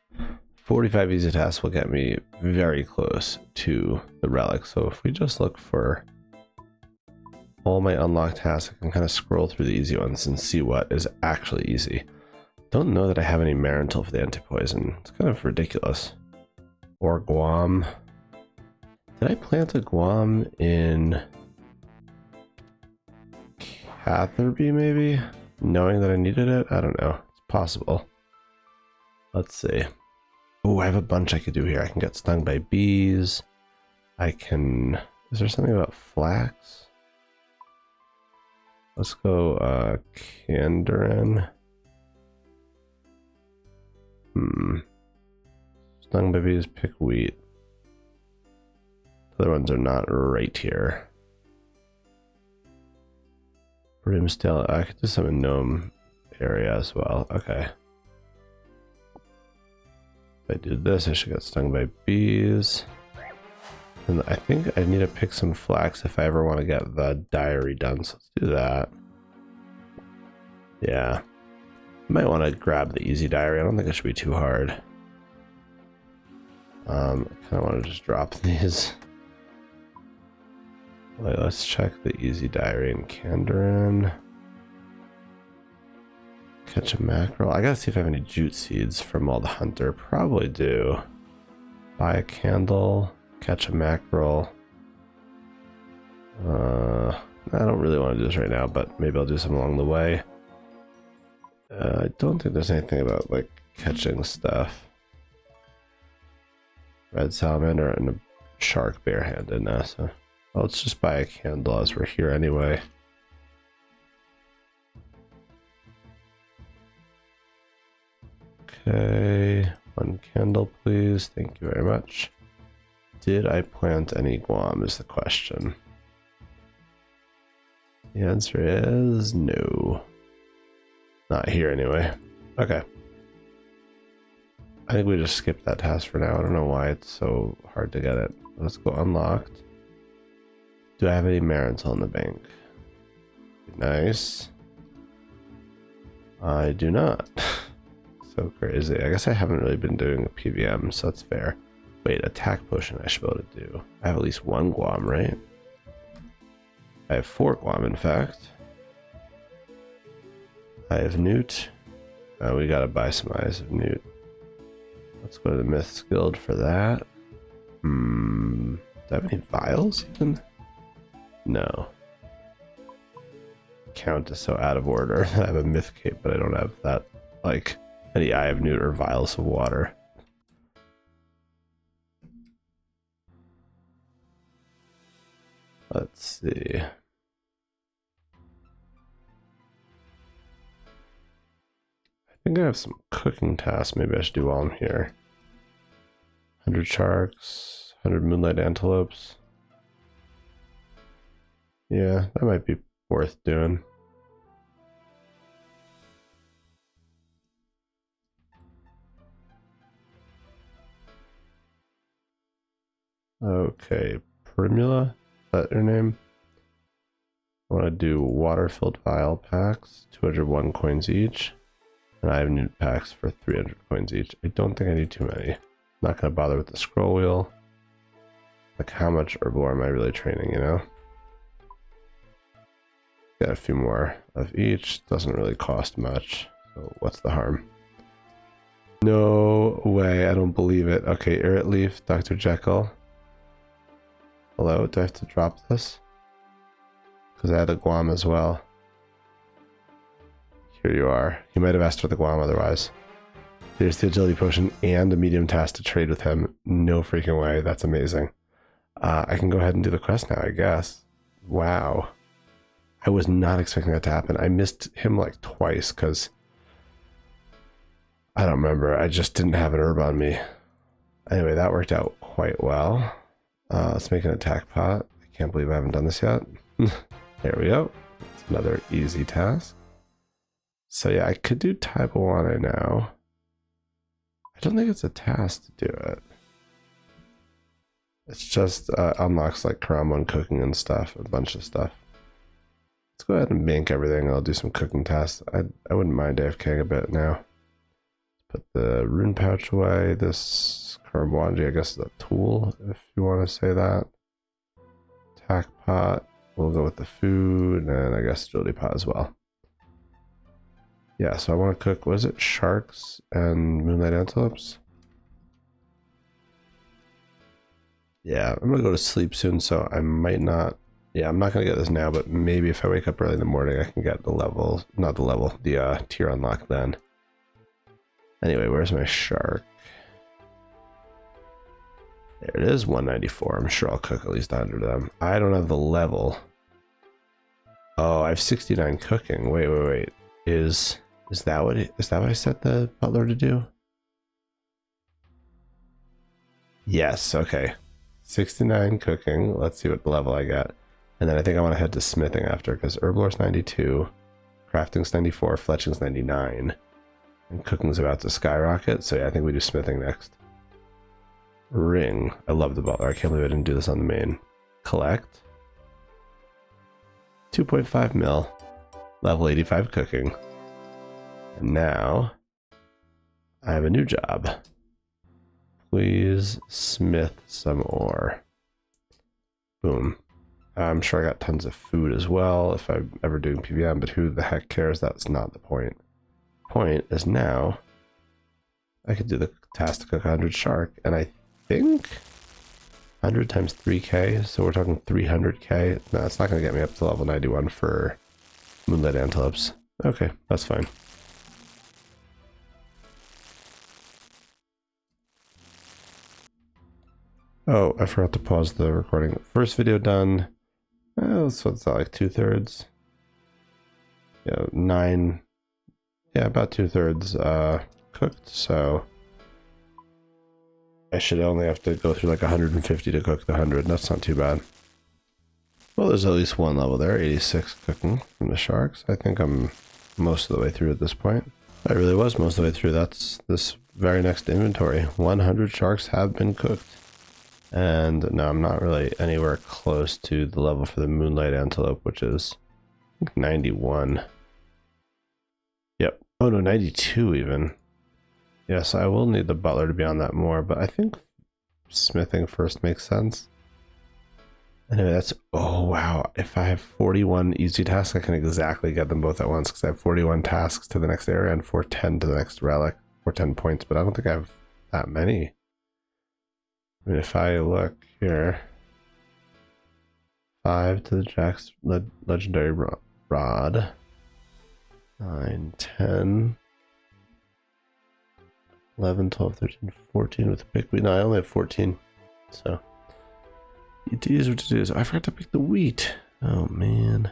45 easy tasks will get me very close to the relic. So if we just look for all my unlocked tasks, I can kind of scroll through the easy ones and see what is actually easy. Don't know that I have any Marantil for the anti-poison. It's kind of ridiculous. Or Guam. Did I plant a Guam in Catherby maybe? Knowing that I needed it? I don't know. It's possible. Let's see. Oh, I have a bunch I could do here. I can get stung by bees. I can... Is there something about flax? Let's go Kandarin. Stung by bees, pick wheat. The other ones are not right here. Brimstone. I could do some in Gnome area as well. Okay. If I do this, I should get stung by bees. And I think I need to pick some flax if I ever want to get the diary done. So let's do that. Yeah. I might want to grab the easy diary. I don't think it should be too hard. I kind of want to just drop these. Wait, let's check the easy diary in Kandarin. Catch a mackerel. I gotta see if I have any jute seeds from all the hunter. Probably do. Buy a candle. Catch a mackerel. I don't really want to do this right now, but maybe I'll do some along the way. I don't think there's anything about like catching stuff. Red salamander and a shark barehanded now, so well, let's just buy a candle as we're here anyway. Okay, 1 candle please, thank you very much. Did I plant any Guam is the question. The answer is no. Not here anyway. Okay. I think we just skipped that task for now. I don't know why it's so hard to get it. Let's go unlocked. Do I have any Marantil in the bank? Nice. I do not. So crazy. I guess I haven't really been doing a PVM, so that's fair. Wait, attack potion I should be able to do. I have at least 1 Guam, right? I have 4 Guam, in fact. Eye of Newt. We gotta buy some Eyes of Newt. Let's go to the Myths Guild for that. Do I have any vials even? No. Count is so out of order. I have a myth cape, but I don't have that, like, any Eye of Newt or vials of water. Let's see. think I have some cooking tasks. Maybe I should do while I'm here. 100 sharks, 100 moonlight antelopes. Yeah, that might be worth doing. Okay, Primula, is that your name? I want to do water-filled vial packs, 201 coins each. And I have new packs for 300 coins each. I don't think I need too many. Not going to bother with the scroll wheel. Like, how much herbivore am I really training, you know? Got a few more of each. Doesn't really cost much. So what's the harm? No way. I don't believe it. Okay, Irrit Leaf, Dr. Jekyll. Hello, do I have to drop this? Because I had a Guam as well. Here you are. He might have asked for the Guam otherwise. There's the agility potion and a medium task to trade with him. No freaking way. That's amazing. I can go ahead and do the quest now, I guess. Wow. I was not expecting that to happen. I missed him like twice because I don't remember. I just didn't have an herb on me. Anyway, that worked out quite well. Let's make an attack pot. I can't believe I haven't done this yet. There we go. It's another easy task. So yeah, I could do Taibawana now. I don't think it's a task to do it. It's just unlocks like Karamon cooking and stuff, a bunch of stuff. Let's go ahead and bank everything. I'll do some cooking tasks. I wouldn't mind AFKing a bit now. Put the rune pouch away. This Karamwanji, I guess, is a tool, if you want to say that. Attack pot. We'll go with the food, and I guess agility pot as well. Yeah, so I want to cook, what is it? Sharks and moonlight antelopes? Yeah, I'm going to go to sleep soon, so I might not... Yeah, I'm not going to get this now, but maybe if I wake up early in the morning, I can get the level... Not the level, the tier unlock then. Anyway, where's my shark? There it is, 194. I'm sure I'll cook at least 100 of them. I don't have the level. Oh, I have 69 cooking. Wait. Is that what I set the butler to do? Yes, okay. 69 cooking. Let's see what level I got. And then I think I want to head to smithing after, because herblore 92, crafting's 94, fletching's 99, and cooking's about to skyrocket. So yeah, I think we do smithing next. Ring. I love the butler. I can't believe I didn't do this on the main. Collect. 2.5 mil. Level 85 cooking. And now I have a new job. Please smith some ore. Boom. I'm sure I got tons of food as well if I'm ever doing PVM, but who the heck cares? That's not the point. Point is now I could do the task to cook 100 shark, and I think 100 times 3k, so we're talking 300k. No, it's not going to get me up to level 91 for moonlight antelopes. Okay, that's fine. Oh, I forgot to pause the recording. First video done. So it's like 2/3. Yeah, 9. Yeah, about 2/3 cooked. So I should only have to go through like 150 to cook the 100. That's not too bad. Well, there's at least one level there. 86 cooking from the sharks. I think I'm most of the way through at this point. I really was most of the way through. That's this very next inventory. 100 sharks have been cooked. And no, I'm not really anywhere close to the level for the moonlight antelope, which is I think 91. Yep. Oh no, 92 even. Yes, I will need the butler to be on that more, but I think smithing first makes sense. Anyway, that's... Oh wow, if I have 41 easy tasks, I can exactly get them both at once, because I have 41 tasks to the next area and 410 to the next relic. 410 points, but I don't think I have that many. I mean, if I look here, 5 to the Jack's legendary rod, 9, 10, 11, 12, 13, 14 with the pick wheat. No, I only have 14, so it is what it is. I forgot to pick the wheat. Oh man,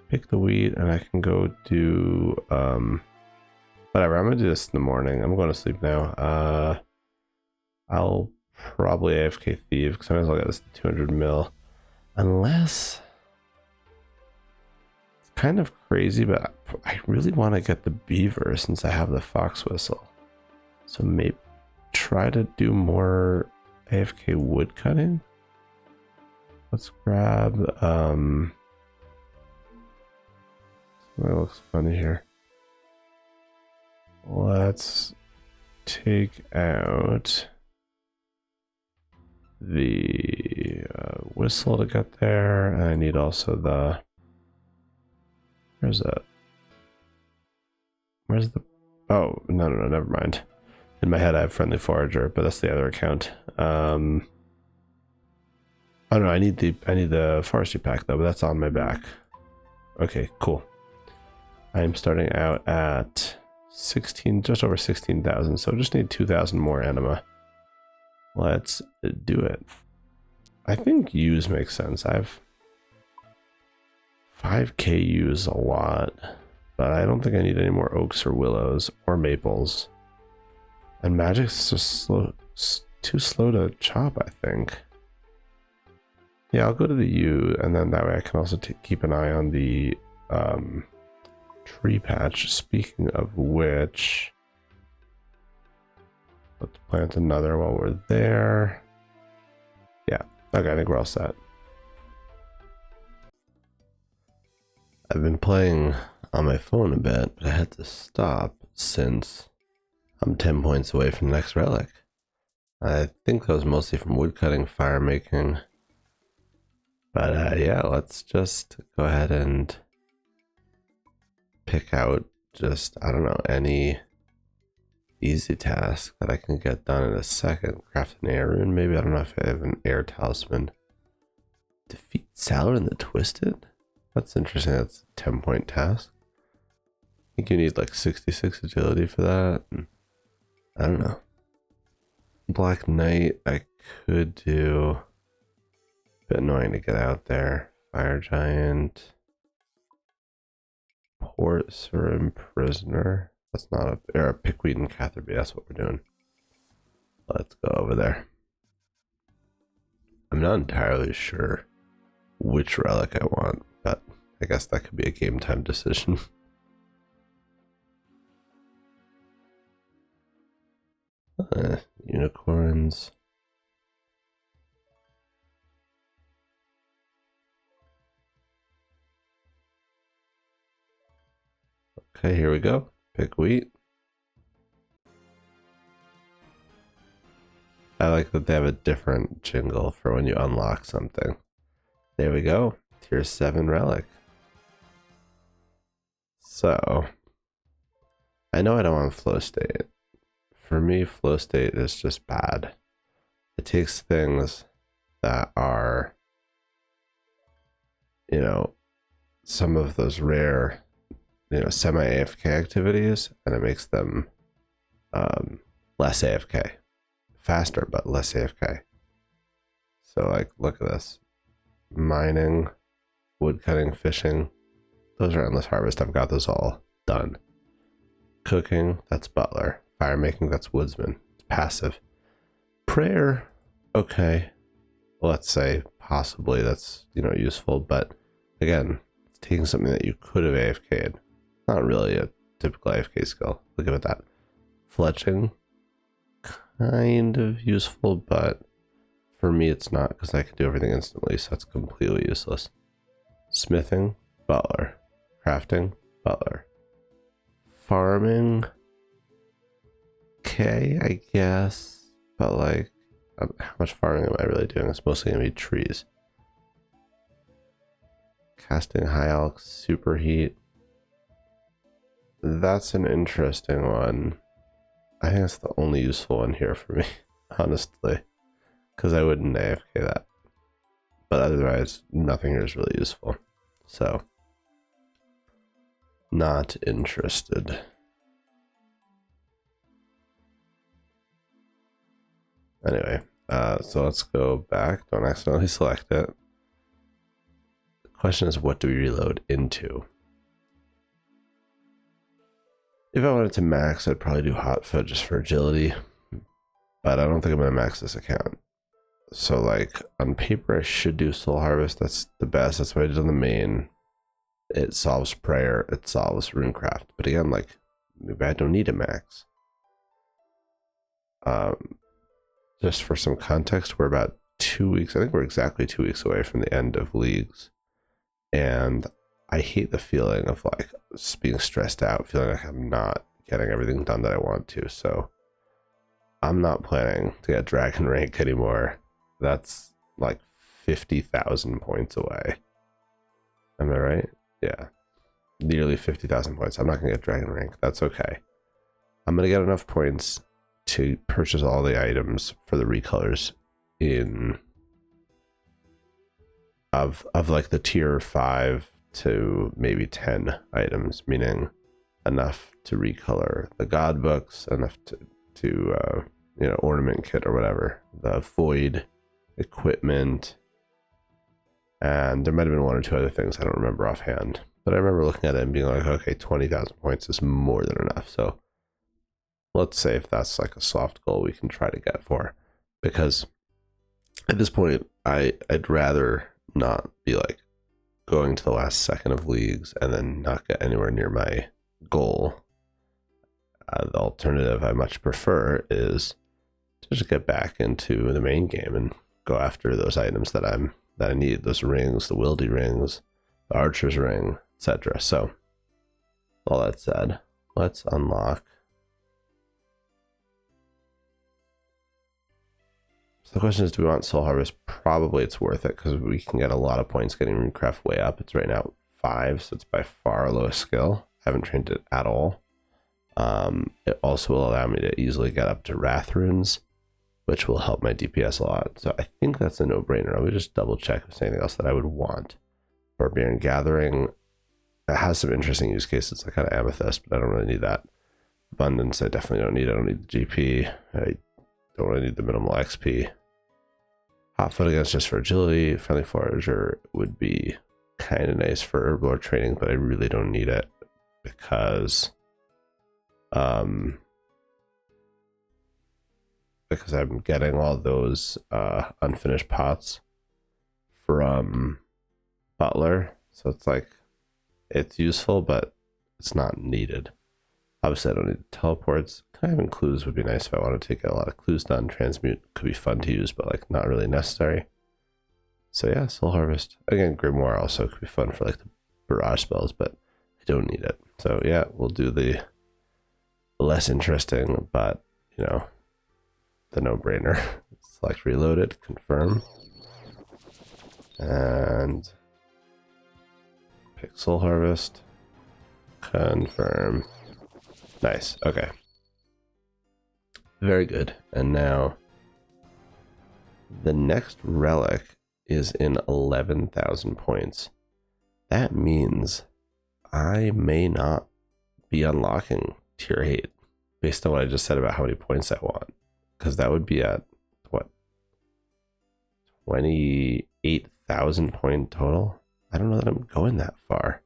pick the wheat, and I can go do Whatever, I'm gonna do this in the morning. I'm going to sleep now. I'll probably AFK Thief because I might as well get this 200 mil. Unless it's kind of crazy, but I really want to get the beaver since I have the fox whistle. So maybe try to do more AFK wood cutting. Let's grab that looks funny here. Let's take out the whistle to get there, and I need also the where's the oh no, never mind. In my head I have friendly forager, but that's the other account. Oh no, I need the forestry pack though, but that's on my back. Okay, cool. I'm starting out at 16, just over 16,000, so just need 2,000 more anima. Let's do it. I think U's make sense. I've 5k U's a lot, but I don't think I need any more oaks or willows or maples. And magic's just slow, too slow to chop, I think. Yeah, I'll go to the U, and then that way I can also keep an eye on the tree patch. Speaking of which, let's plant another while we're there. Yeah, okay, I think we're all set. I've been playing on my phone a bit, but I had to stop since I'm 10 points away from the next relic. I think that was mostly from woodcutting, fire making. But yeah, let's just go ahead and pick out just, I don't know, any easy task that I can get done in a second. Craft an air rune, maybe. I don't know if I have an air talisman. Defeat Saladin the Twisted? That's interesting. That's a 10-point task. I think you need like 66 agility for that. I don't know. Black Knight, I could do. Bit annoying to get out there. Fire Giant. Port Surim Prisoner. That's not a Pickweed and Catherby. That's what we're doing. Let's go over there. I'm not entirely sure which relic I want, but I guess that could be a game time decision. Unicorns. Okay, here we go. Pick wheat. I like that they have a different jingle for when you unlock something. There we go. Tier 7 relic. So, I know I don't want flow state. For me, flow state is just bad. It takes things that are, you know, some of those rare, you know, semi-AFK activities, and it makes them less AFK. Faster, but less AFK. So, like, look at this. Mining, woodcutting, fishing. Those are endless harvest. I've got those all done. Cooking, that's butler. Fire making, that's woodsman. It's passive. Prayer, okay. Well, let's say possibly that's, you know, useful, but again, it's taking something that you could have AFK'd. Not really a typical AFK skill. Look at that. Fletching, kind of useful, but for me it's not, because I can do everything instantly, so it's completely useless. Smithing, butler. Crafting, butler. Farming, okay, I guess, but like, how much farming am I really doing? It's mostly gonna be trees. Casting high alch, superheat. That's an interesting one. I think that's the only useful one here for me, honestly, because I wouldn't AFK that. But otherwise, nothing here is really useful. So, not interested. Anyway, so let's go back. Don't accidentally select it. The question is, what do we reload into? If I wanted to max, I'd probably do hot foot just for agility, but I don't think I'm gonna max this account. So like on paper, I should do Soul Harvest. That's the best. That's what I did on the main. It solves prayer. It solves runecraft. But again, like maybe I don't need a max. Just for some context, we're about 2 weeks. I think we're exactly 2 weeks away from the end of leagues, and I hate the feeling of like being stressed out, feeling like I'm not getting everything done that I want to. So I'm not planning to get dragon rank anymore. That's like 50,000 points away. Am I right? Yeah, nearly 50,000 points. I'm not gonna get dragon rank. That's okay. I'm gonna get enough points to purchase all the items for the recolors in of like the tier 5 to maybe 10 items, meaning enough to recolor the god books, enough to you know, ornament kit or whatever, the void equipment, and there might have been 1 or 2 other things I don't remember offhand, but I remember looking at it and being like, okay, 20,000 points is more than enough. So let's say if that's like a soft goal we can try to get for, because at this point I'd rather not be like going to the last second of leagues and then not get anywhere near my goal. The alternative I much prefer is to just get back into the main game and go after those items that I need, those rings, the wildy rings, the archer's ring, etc. So all that said, let's unlock. So the question is, do we want Soul Harvest? Probably it's worth it because we can get a lot of points getting runecraft way up. It's right now 5, so it's by far our lowest skill. I haven't trained it at all. It also will allow me to easily get up to Wrath runes, which will help my DPS a lot. So I think that's a no-brainer. Let me just double check if there's anything else that I would want. Barbarian Gathering, it has some interesting use cases. I kind of Amethyst, but I don't really need that. Abundance, I definitely don't need. I don't need the GP. I don't really need the minimal XP. Hot foot against just for agility. Friendly Forager would be kind of nice for Herblore training, but I really don't need it because I'm getting all those unfinished pots from Butler, so it's like it's useful, but it's not needed. Obviously, I don't need teleports. Having clues would be nice if I want to get a lot of clues done. Transmute could be fun to use, but like not really necessary. So yeah, Soul Harvest. Again, Grimoire also could be fun for like the barrage spells, but I don't need it. So yeah, we'll do the less interesting, but you know, the no-brainer. Select reloaded, confirm, and pick Soul Harvest, confirm. Nice. Okay. Very good. And now the next relic is in 11,000 points. That means I may not be unlocking tier 8 based on what I just said about how many points I want, because that would be at what, 28,000 point total. I don't know that I'm going that far,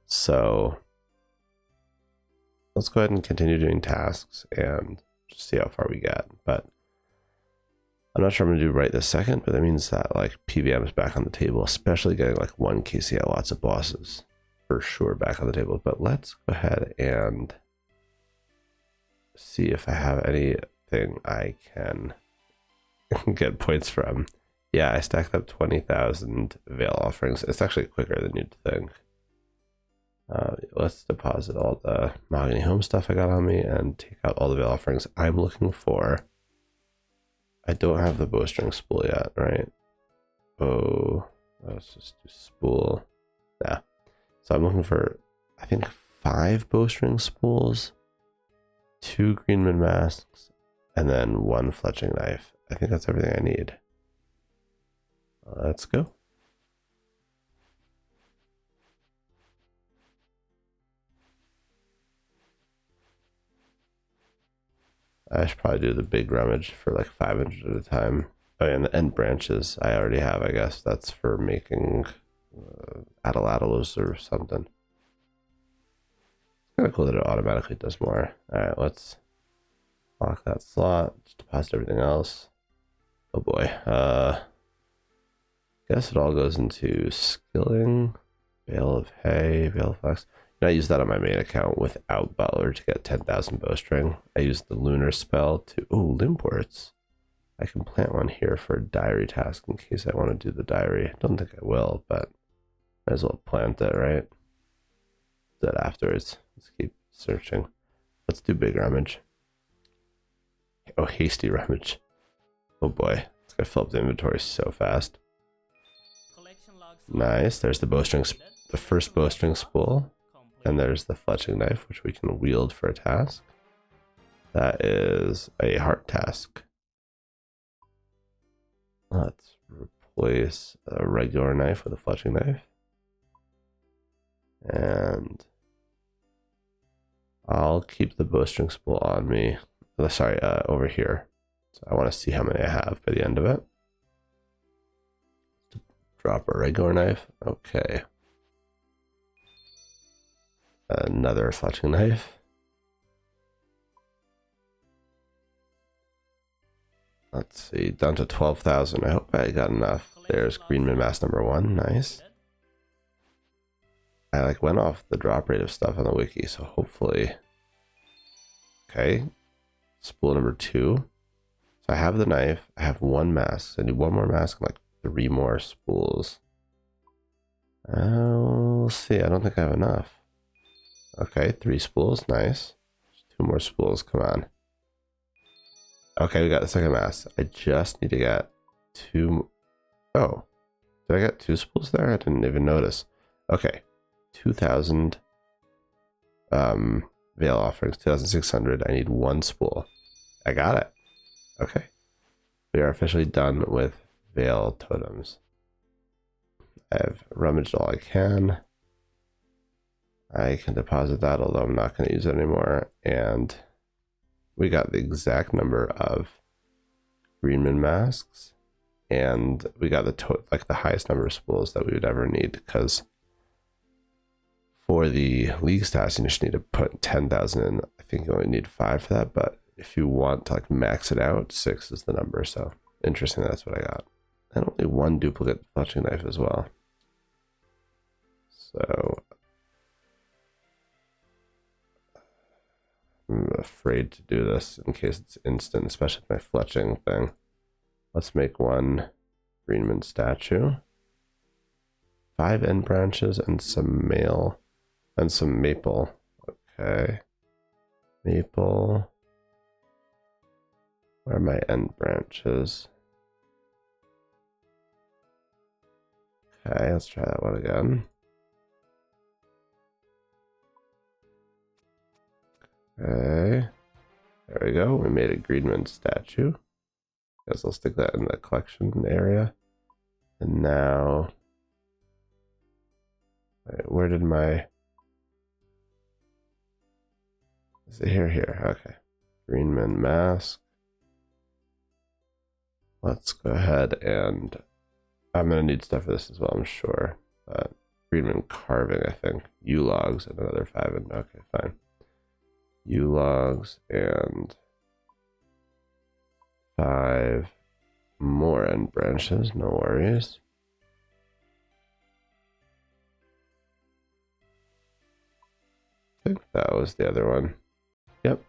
so let's go ahead and continue doing tasks and just see how far we get. But I'm not sure I'm gonna do right this second, but that means that like PVM is back on the table, especially getting like 1 KC at lots of bosses for sure back on the table. But let's go ahead and see if I have anything I can get points from. Yeah, I stacked up 20,000 Veil offerings. It's actually quicker than you'd think. Let's deposit all the Mahogany Home stuff I got on me and take out all the Veil offerings I'm looking for. I don't have the bowstring spool yet, right? Oh, let's just do spool. Yeah. So I'm looking for, I think, 5 bowstring spools, 2 Greenman masks, and then 1 fletching knife. I think that's everything I need. Let's go. I should probably do the big rummage for like 500 at a time. Oh yeah, and the end branches I already have, I guess. That's for making Atalatalos or something. Kind of cool that it automatically does more. Alright, let's lock that slot. Just deposit everything else. Oh boy. Guess it all goes into skilling. Bale of hay, bale of flax. I use that on my main account without Butler to get 10,000 bowstring. I use the lunar spell to... Oh, limports. I can plant one here for a diary task in case I want to do the diary. I don't think I will, but might as well plant it, right? That afterwards. Let's keep searching. Let's do big rummage. Oh, hasty rummage. Oh boy. It's gonna fill up the inventory so fast. Nice. There's the bowstring, the first bowstring spool. And there's the fletching knife, which we can wield for a task. That is a heart task. Let's replace a regular knife with a fletching knife. And I'll keep the bowstring spool on me. Sorry, over here. So I want to see how many I have by the end of it. Drop a regular knife. Okay. Another fletching knife. Let's see, down to 12,000. I hope I got enough. There's Greenman Mass number 1. Nice. I like went off the drop rate of stuff on the wiki, so hopefully. Okay. Spool number 2. So I have the knife. I have 1 mask. So I need 1 more mask and like 3 more spools. We'll see. I don't think I have enough. Okay, 3 spools. Nice. 2 more spools. Come on. Okay, we got the second mask. I just need to get 2. Oh, did I get 2 spools there? I didn't even notice. Okay, 2,000 veil offerings, 2,600. I need 1 spool. I got it. Okay, we are officially done with veil totems. I've rummaged all I can. I can deposit that, although I'm not going to use it anymore. And we got the exact number of Greenman masks, and we got the highest number of spools that we would ever need, because for the league stats you just need to put 10,000 in. I think you only need 5 for that, but if you want to like max it out, 6 is the number. So interesting, that's what I got. And only 1 duplicate fletching knife as well. So I'm afraid to do this in case it's instant, especially my fletching thing. Let's make 1 Greenman statue. 5 end branches and some maple. Okay. Maple. Where are my end branches? Okay, let's try that one again. Okay, there we go. We made a Greenman statue. Guess I'll stick that in the collection area. And now, wait, where did my? Is it here? Here. Okay. Greenman mask. Let's go ahead and I'm gonna need stuff for this as well, I'm sure. But Greenman carving, I think. U-logs and another 5. And okay, fine. U-logs and 5 more end branches, no worries. I think that was the other one. Yep.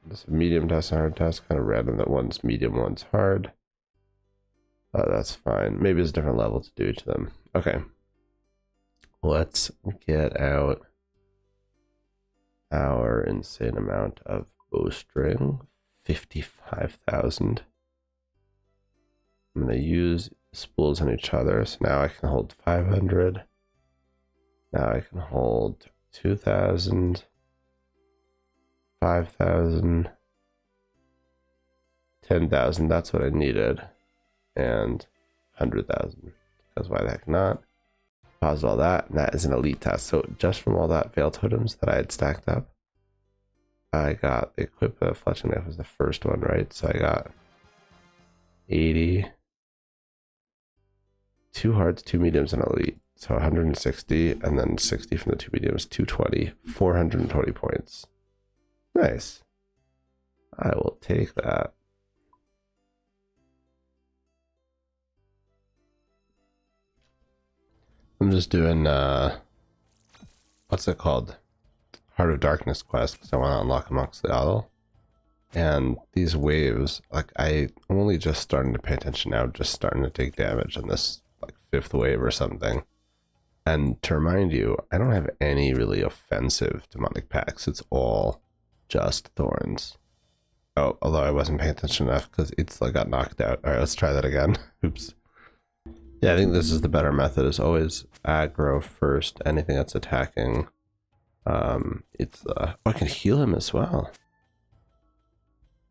This is medium task and hard task. Kind of random that one's medium, one's hard. That's fine. Maybe it's a different level to do each of them. Okay. Let's get out our insane amount of bowstring. 55,000. I'm going to use spools on each other. So now I can hold 500. Now I can hold 2,000. 5,000. 10,000. That's what I needed. And 100,000. Because why the heck not? Pause all that. And that is an elite test. So just from all that veil totems that I had stacked up, I got the equip the fletching knife was the first one, right? So I got 80, 2 hards, 2 mediums, and elite. So 160, and then 60 from the two mediums, 220, 420 points. Nice. I will take that. I'm just doing, what's it called? Heart of Darkness quest, because I want to unlock amongst the Idol. And these waves, like I'm only just starting to pay attention now, just starting to take damage on this like 5th wave or something. And to remind you, I don't have any really offensive demonic packs. It's all just thorns. Oh, although I wasn't paying attention enough because it's like got knocked out. All right, let's try that again. Oops. Yeah, I think this is the better method. Is always aggro first. Anything that's attacking. Oh, I can heal him as well.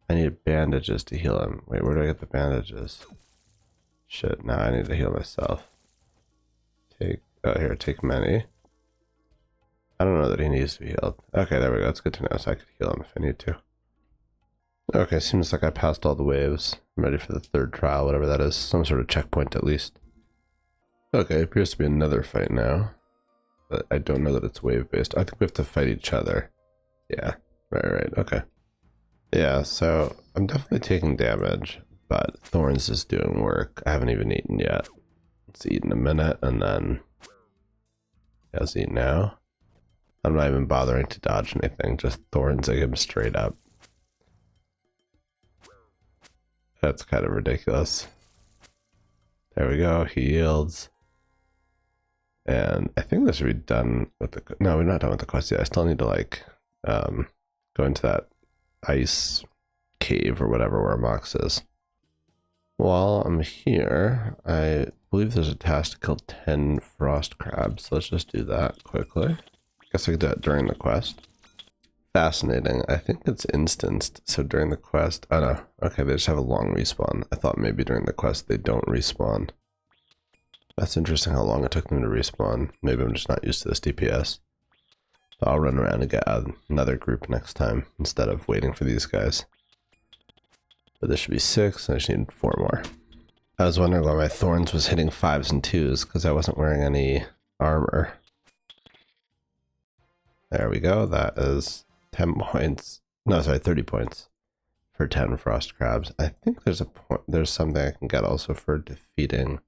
I need bandages to heal him. Wait, where do I get the bandages? Shit, now I need to heal myself. Take many. I don't know that he needs to be healed. Okay, there we go. That's good to know. So I could heal him if I need to. Okay, seems like I passed all the waves. I'm ready for the 3rd trial, whatever that is. Some sort of checkpoint at least. Okay, appears to be another fight now. But I don't know that it's wave based. I think we have to fight each other. Yeah, right, okay. Yeah, so I'm definitely taking damage, but Thorns is doing work. I haven't even eaten yet. Let's eat in a minute, and then let's eat now. I'm not even bothering to dodge anything, just Thornsing him straight up. That's kind of ridiculous. There we go, he yields. And I think this should be done with the... No, we're not done with the quest yet. I still need to like go into that ice cave or whatever where Mox is. While I'm here, I believe there's a task to kill 10 frost crabs. So let's just do that quickly. Guess I could do that during the quest. Fascinating. I think it's instanced. So during the quest... Oh no. Okay, they just have a long respawn. I thought maybe during the quest they don't respawn. That's interesting how long it took them to respawn. Maybe I'm just not used to this DPS. But I'll run around and get another group next time instead of waiting for these guys. But this should be 6, and I just need 4 more. I was wondering why my Thorns was hitting 5s and 2s, because I wasn't wearing any armor. There we go, that is 10 points. No, sorry, 30 points for 10 frost crabs. I think there's something I can get also for defeating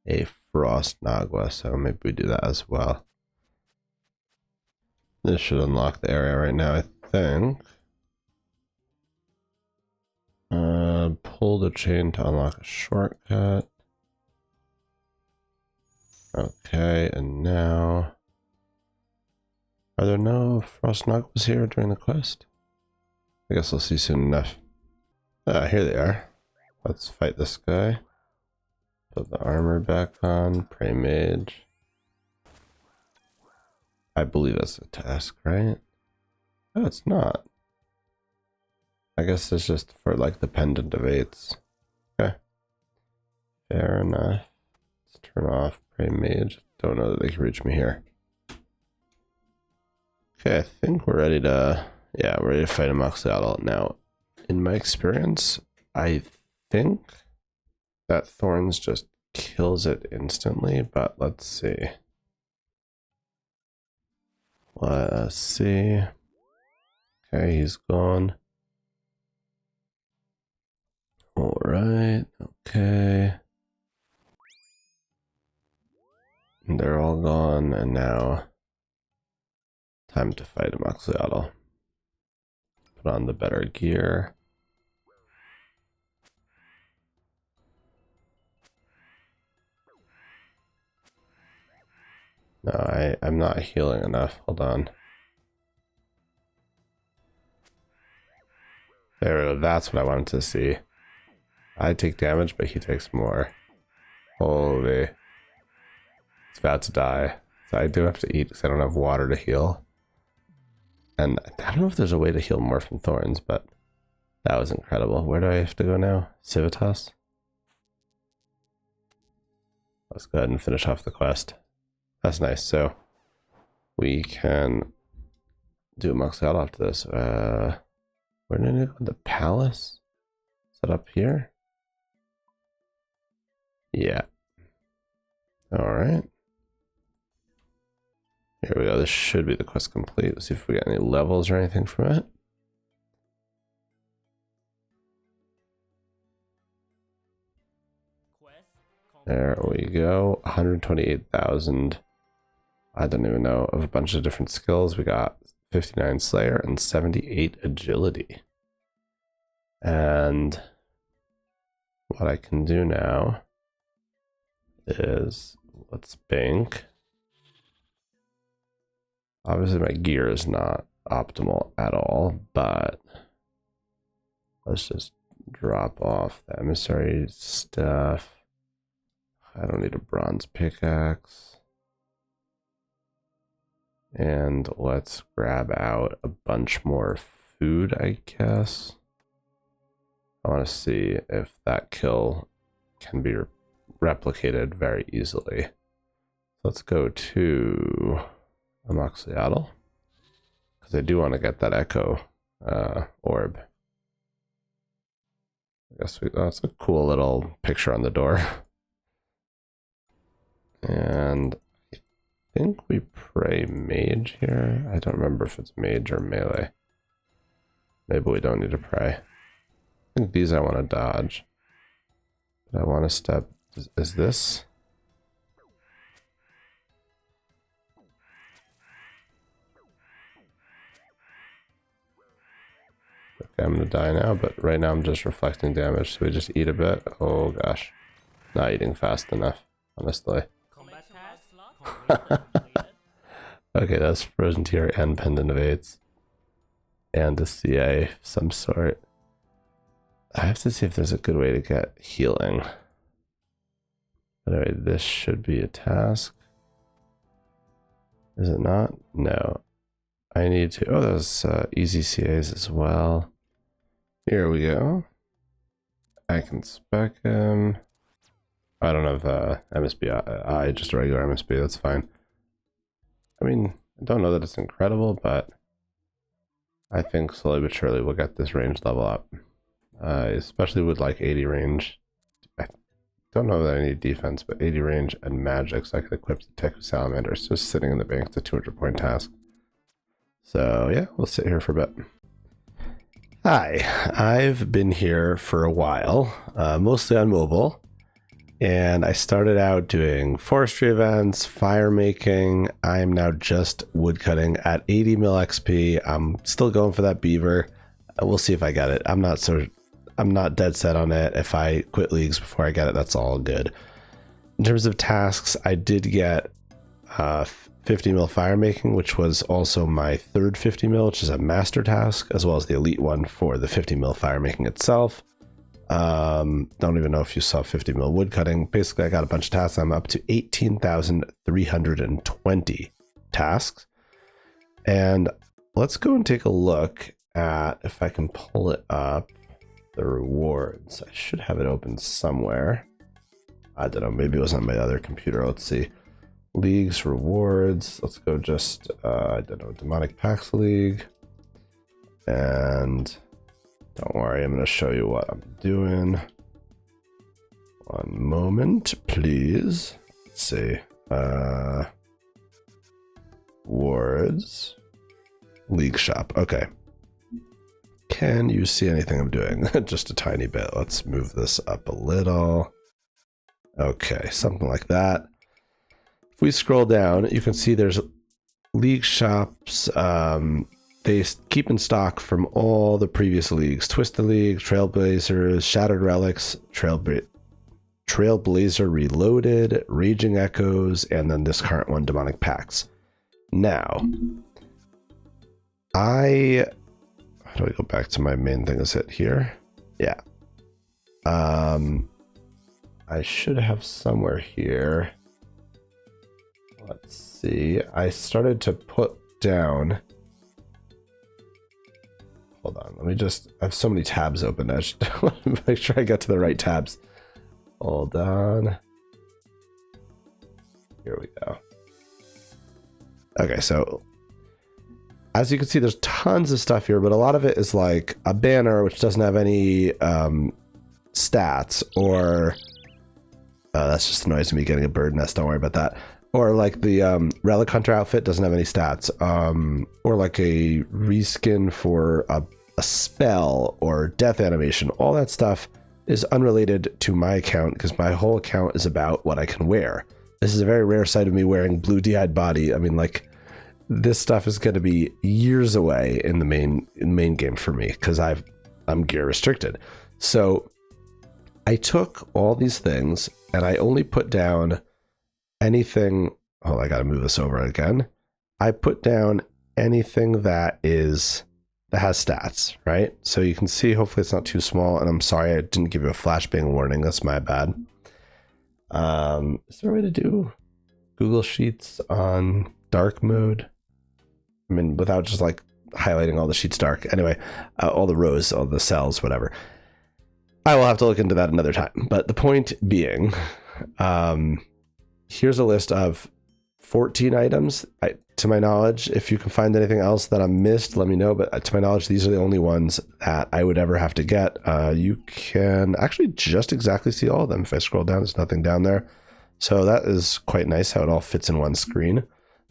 a frost Nagua, so maybe we do that as well. This should unlock the area right now, I think. Pull the chain to unlock a shortcut. Okay, and now... Are there no frost Naguas here during the quest? I guess we'll see soon enough. Ah, here they are. Let's fight this guy. Put the armor back on. Pray mage. I believe that's a task, right? Oh, it's not. I guess it's just for like the pendant of 8s. Okay. Fair enough. Let's turn off Pray Mage. Don't know that they can reach me here. Okay, I think we're ready to... Yeah, we're ready to fight a Moxie now. In my experience, I think that Thorns just kills it instantly, but let's see. Let's see. Okay, he's gone. Alright, okay. And they're all gone, and now time to fight a Moxliotl. Put on the better gear. No, I'm not healing enough. Hold on. There we go. That's what I wanted to see. I take damage, but he takes more. Holy. It's about to die. So I do have to eat because I don't have water to heal. And I don't know if there's a way to heal more from Thorns, but that was incredible. Where do I have to go now? Civitas? Let's go ahead and finish off the quest. That's nice. So we can do a Moxliotl after this. Where did I go? The palace? Is that up here? Yeah. All right. Here we go. This should be the quest complete. Let's see if we get any levels or anything from it. There we go. 128,000. I don't even know of a bunch of different skills. We got 59 Slayer and 78 Agility. And what I can do now is let's bank. Obviously my gear is not optimal at all, but let's just drop off the emissary stuff. I don't need a bronze pickaxe. And let's grab out a bunch more food, I guess. I want to see if that kill can be replicated very easily. Let's go to Amoxyatl, because I do want to get that echo orb. I guess that's a cool little picture on the door. And I think we pray mage here. I don't remember if it's mage or melee. Maybe we don't need to pray. I think these I want to dodge. But I want to step. Is this? Okay, I'm going to die now, but right now I'm just reflecting damage, so we just eat a bit. Oh gosh. Not eating fast enough, honestly. Okay, that's Frozen Tear and Pendant of Eights. And a CA of some sort. I have to see if there's a good way to get healing. Anyway, this should be a task. Is it not? No. I need to... Oh, there's easy CAs as well. Here we go. I can spec him. I don't have MSB. Just a regular MSB. That's fine. I mean, I don't know that it's incredible, but I think slowly but surely we'll get this range level up. Especially with like 80 range. I don't know that I need defense, but 80 range and magic, so I can equip the Teku Salamander. It's just sitting in the bank. It's a 200-point task. So yeah, we'll sit here for a bit. Hi, I've been here for a while, mostly on mobile. And I started out doing forestry events, fire making. I am now just woodcutting at 80 mil XP. I'm still going for that beaver. We'll see if I get it. I'm not dead set on it. If I quit leagues before I get it, that's all good. In terms of tasks, I did get 50 mil fire making, which was also my third 50 mil, which is a master task, as well as the elite one for the 50 mil fire making itself. Don't even know if you saw 50 mil wood cutting. Basically, I got a bunch of tasks. I'm up to 18,320 tasks. And let's go and take a look at, if I can pull it up, the rewards. I should have it open somewhere. I don't know, maybe it was on my other computer. Let's see. Leagues, rewards. Let's go just, I don't know, Demonic Pax League. And don't worry, I'm going to show you what I'm doing. One moment, please. Let's see. Rewards. League shop. Okay. Can you see anything I'm doing? Just a tiny bit. Let's move this up a little. Okay, something like that. If we scroll down, you can see there's league shops. They keep in stock from all the previous leagues. Twisted League, Trailblazers, Shattered Relics, Trailblazer Reloaded, Raging Echoes, and then this current one, Demonic Pax. Now, how do I go back to my main thing? Is it here? Yeah. I should have somewhere here. Let's see. I started to put down... Hold on, let me just... I have so many tabs open. I should make sure I get to the right tabs. Hold on. Here we go. Okay, so... as you can see, there's tons of stuff here, but a lot of it is like a banner which doesn't have any stats, or... that's just the noise of me getting a bird nest, don't worry about that. Or like the Relic Hunter outfit doesn't have any stats. Or like a reskin for a spell or death animation. All that stuff is unrelated to my account because my whole account is about what I can wear. This is a very rare sight of me wearing blue DI'd body. I mean, like, this stuff is going to be years away in the main game for me because I'm gear restricted. So I took all these things and I only put down anything. Oh, I got to move this over again. I put down anything that has stats, right? So you can see, hopefully it's not too small. And I'm sorry I didn't give you a flashbang warning. That's my bad. Is there a way to do Google Sheets on dark mode? I mean, without just like highlighting all the sheets dark. Anyway, all the rows, all the cells, whatever. I will have to look into that another time. But the point being, here's a list of 14 items. To my knowledge, if you can find anything else that I missed, let me know. But to my knowledge, these are the only ones that I would ever have to get. You can actually just exactly see all of them. If I scroll down, there's nothing down there. So that is quite nice how it all fits in one screen.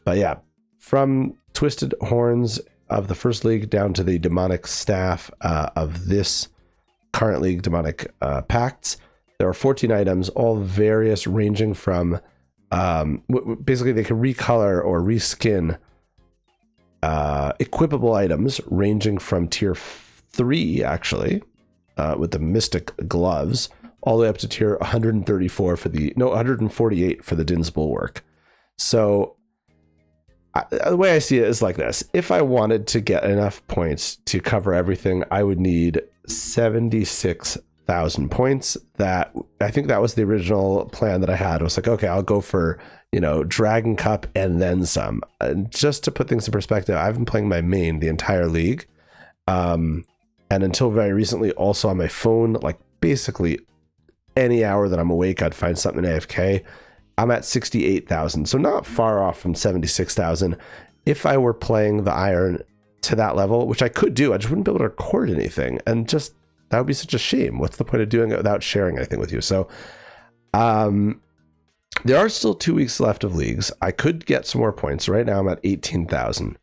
But yeah, from Twisted Horns of the first league down to the demonic staff of this current league, demonic pacts, there are 14 items, all various, ranging from basically they can recolor or reskin equipable items ranging from tier 3 actually with the mystic gloves all the way up to tier 134 for the 148 for the Din's Bulwark. So the way I see it is like this: if I wanted to get enough points to cover everything, I would need 76,000 points. That I think that was the original plan that I had. It was like, okay, I'll go for, Dragon Cup and then some. And just to put things in perspective, I've been playing my main the entire league, and until very recently, also on my phone. Like basically any hour that I'm awake, I'd find something in AFK. I'm at 68,000, so not far off from 76,000. If I were playing the Iron to that level, which I could do, I just wouldn't be able to record anything, and just that would be such a shame. What's the point of doing it without sharing anything with you? So there are still 2 weeks left of leagues. I could get some more points. Right now I'm at 18,000,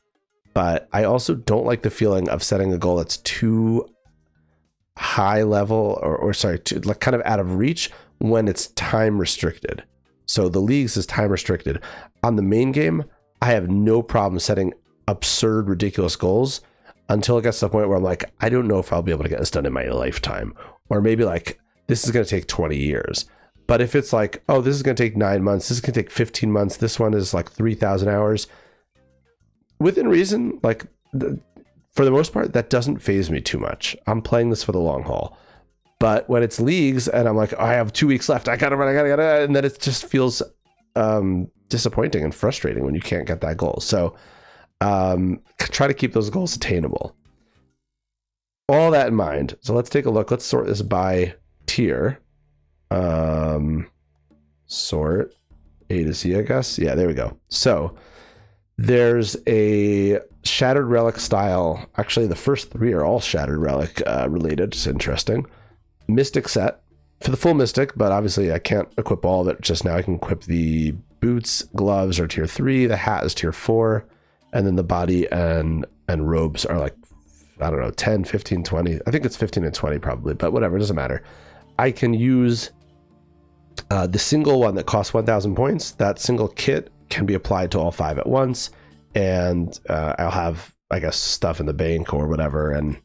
but I also don't like the feeling of setting a goal that's too high level or sorry, too, like kind of out of reach when it's time restricted. So the leagues is time restricted. On the main game, I have no problem setting absurd, ridiculous goals until it gets to the point where I'm like, I don't know if I'll be able to get this done in my lifetime. Or maybe like, this is going to take 20 years. But if it's like, oh, this is going to take 9 months, this is going to take 15 months, this one is like 3,000 hours, within reason, like for the most part, that doesn't faze me too much. I'm playing this for the long haul. But when it's leagues and I'm like, I have 2 weeks left, I gotta run, and then it just feels disappointing and frustrating when you can't get that goal. So try to keep those goals attainable. All that in mind. So let's take a look. Let's sort this by tier. Sort A to Z, I guess. Yeah, there we go. So there's a Shattered Relic style. Actually, the first 3 are all Shattered Relic related. It's interesting. Mystic set for the full Mystic, but obviously I can't equip all of it just now. I can equip the boots, gloves are tier 3, the hat is tier 4, and then the body and robes are like, I don't know, 10, 15, 20. I think it's 15 and 20 probably, but whatever, it doesn't matter. I can use the single one that costs 1,000 points. That single kit can be applied to all 5 at once, and I'll have, I guess, stuff in the bank or whatever, and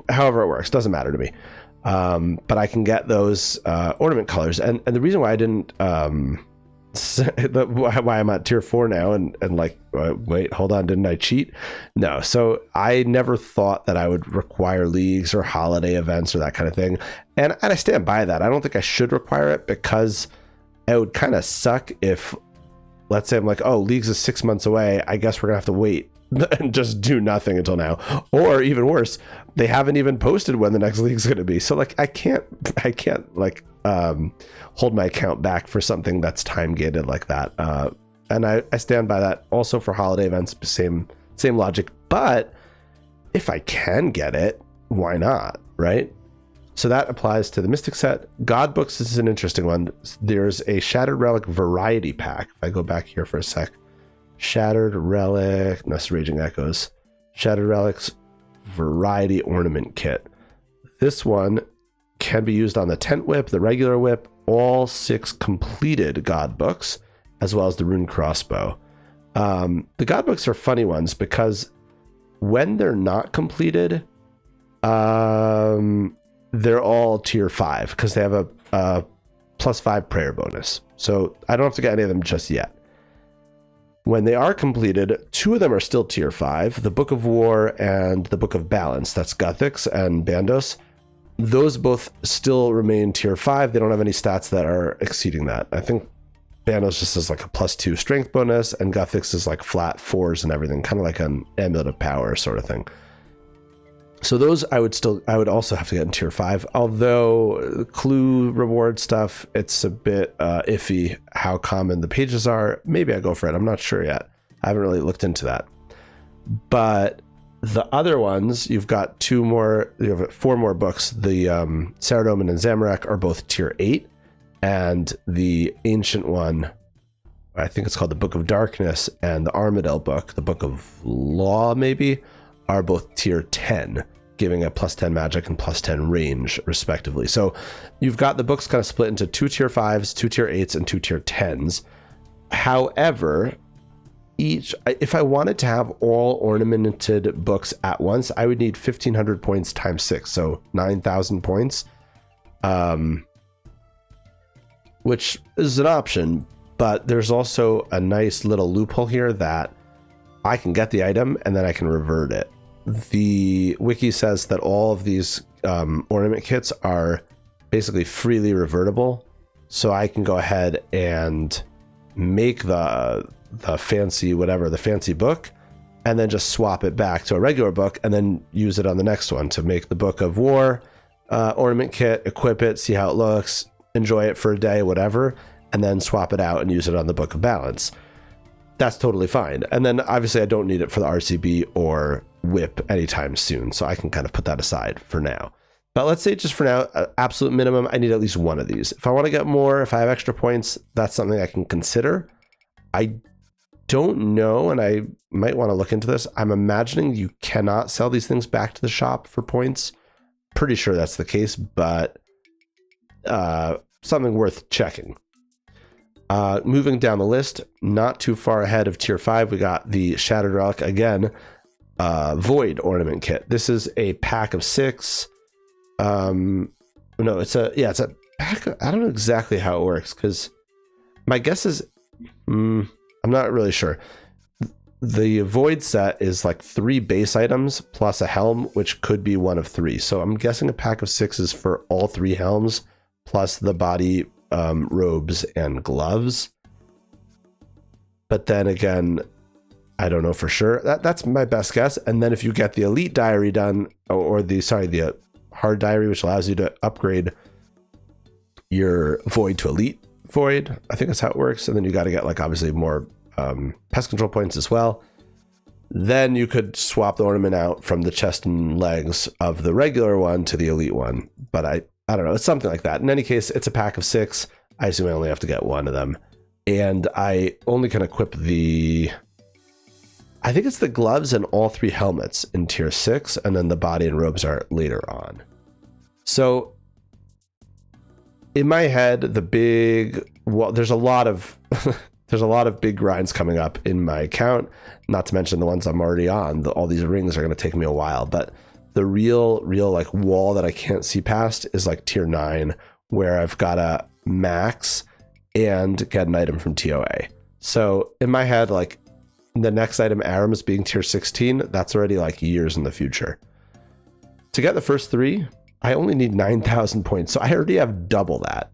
however it works, doesn't matter to me. But I can get those ornament colors, and the reason why I didn't why I'm at tier 4 now and like, wait, hold on, didn't I cheat? No. So I never thought that I would require leagues or holiday events or that kind of thing, and I stand by that. I don't think I should require it, because it would kind of suck if, let's say I'm like, oh, leagues is 6 months away, I guess we're gonna have to wait and just do nothing until now. Or even worse, they haven't even posted when the next league's going to be. So like, I can't like hold my account back for something that's time gated like that. And I stand by that. Also for holiday events, same logic. But if I can get it, why not, right? So that applies to the Mystic set. God Books is an interesting one. There's a Shattered Relic variety pack. If I go back here for a sec. Shattered Relic, no, it's Raging Echoes. Shattered Relics variety ornament kit. This one can be used on the Tent Whip, the regular whip, all 6 completed God Books, as well as the Rune Crossbow. The God Books are funny ones because when they're not completed, they're all tier 5 because they have a +5 prayer bonus. So I don't have to get any of them just yet. When they are completed, 2 of them are still tier 5, the Book of War and the Book of Balance. That's Guthix and Bandos. Those both still remain tier 5. They don't have any stats that are exceeding that. I think Bandos just has like a +2 strength bonus, and Guthix is like flat 4s and everything, kind of like an Amulet of Power sort of thing. So those I would also have to get in tier 5. Although clue reward stuff, it's a bit iffy how common the pages are. Maybe I go for it. I'm not sure yet. I haven't really looked into that. But the other ones, you have 4 more books. The Saradomin and Zamorak are both tier 8, and the ancient one, I think it's called the Book of Darkness, and the Armadale book, the Book of Law maybe, are both tier 10, giving a +10 magic and +10 range respectively. So you've got the books kind of split into 2 tier 5s, 2 tier 8s, and 2 tier 10s. However, if I wanted to have all ornamented books at once, I would need 1,500 points times 6, so 9,000 points, which is an option, but there's also a nice little loophole here that I can get the item and then I can revert it. The wiki says that all of these ornament kits are basically freely revertible, so I can go ahead and make the fancy book and then just swap it back to a regular book and then use it on the next one to make the Book of War ornament kit, equip it, see how it looks, enjoy it for a day, whatever, and then swap it out and use it on the Book of Balance. That's totally fine. And then obviously I don't need it for the RCB or whip anytime soon, so I can kind of put that aside for now. But let's say just for now, absolute minimum, I need at least one of these. If I want to get more, if I have extra points, that's something I can consider. I don't know, and I might want to look into this. I'm imagining you cannot sell these things back to the shop for points. Pretty sure that's the case, but something worth checking. Moving down the list, not too far ahead of tier 5, we got the Shattered Relic again, Void ornament kit. This is a pack of 6. It's a pack. I don't know exactly how it works because my guess is I'm not really sure. The Void set is like 3 base items plus a helm, which could be one of 3. So I'm guessing a pack of 6 is for all 3 helms plus the body robes and gloves. But then again, I don't know for sure. That's my best guess. And then if you get the Elite Diary done, or the Hard Diary, which allows you to upgrade your Void to Elite Void, I think that's how it works. And then you got to get like obviously more pest control points as well. Then you could swap the ornament out from the chest and legs of the regular one to the Elite one. But I don't know. It's something like that. In any case, it's a pack of 6. I assume I only have to get one of them. And I only can equip I think it's the gloves and all 3 helmets in tier 6. And then the body and robes are later on. So in my head, there's a lot of there's a lot of big grinds coming up in my account, not to mention the ones I'm already on. All these rings are going to take me a while, but the real like wall that I can't see past is like tier 9, where I've got to max and get an item from TOA. So in my head, like the next item, Arams, being tier 16, that's already like years in the future. To get the first 3, I only need 9,000 points. So I already have double that.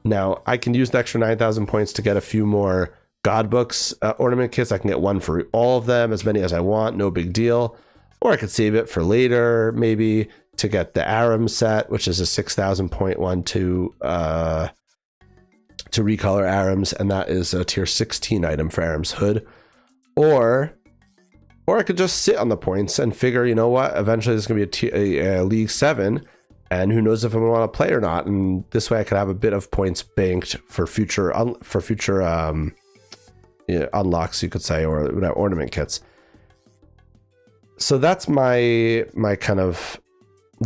Now I can use the extra 9,000 points to get a few more God Books ornament kits. I can get one for all of them, as many as I want, no big deal. Or I could save it for later, maybe to get the Aram set, which is a 6,000 point one to recolor Arams, and that is a tier 16 item for Aram's Hood. Or I could just sit on the points and figure, you know what, eventually there's going to be a League 7, And who knows if I want to play or not. And this way I could have a bit of points banked for future unlocks, you could say, or ornament kits. So that's my kind of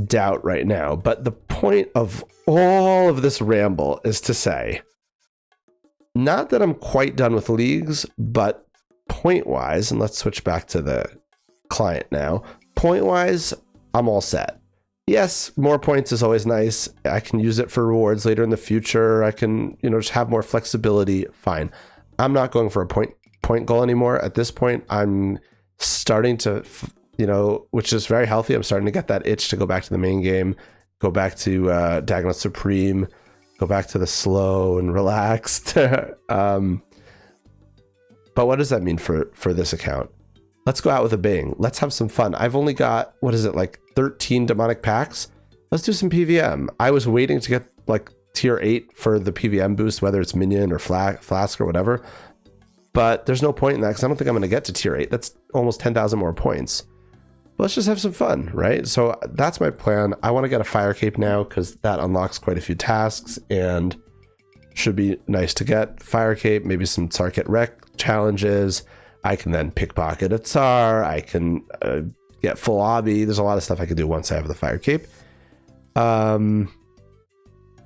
doubt right now. But the point of all of this ramble is to say, not that I'm quite done with leagues, but point-wise, and let's switch back to the client now. Point-wise, I'm all set. Yes, more points is always nice. I can use it for rewards later in the future. I can, just have more flexibility. Fine. I'm not going for a point goal anymore. At this point, I'm starting to, which is very healthy. I'm starting to get that itch to go back to the main game, go back to Dagoneth Supreme, go back to the slow and relaxed. But what does that mean for this account? Let's go out with a bang. Let's have some fun. I've only got, 13 demonic packs? Let's do some PVM. I was waiting to get like tier 8 for the PVM boost, whether it's minion or flask or whatever. But there's no point in that because I don't think I'm going to get to tier 8. That's almost 10,000 more points. Let's just have some fun, right? So that's my plan. I want to get a fire cape now because that unlocks quite a few tasks and should be nice to get. Fire cape, maybe some Sarkit Wreck challenges. I can then pickpocket a Tsar. I can get full obby. There's a lot of stuff I can do once I have the fire cape. And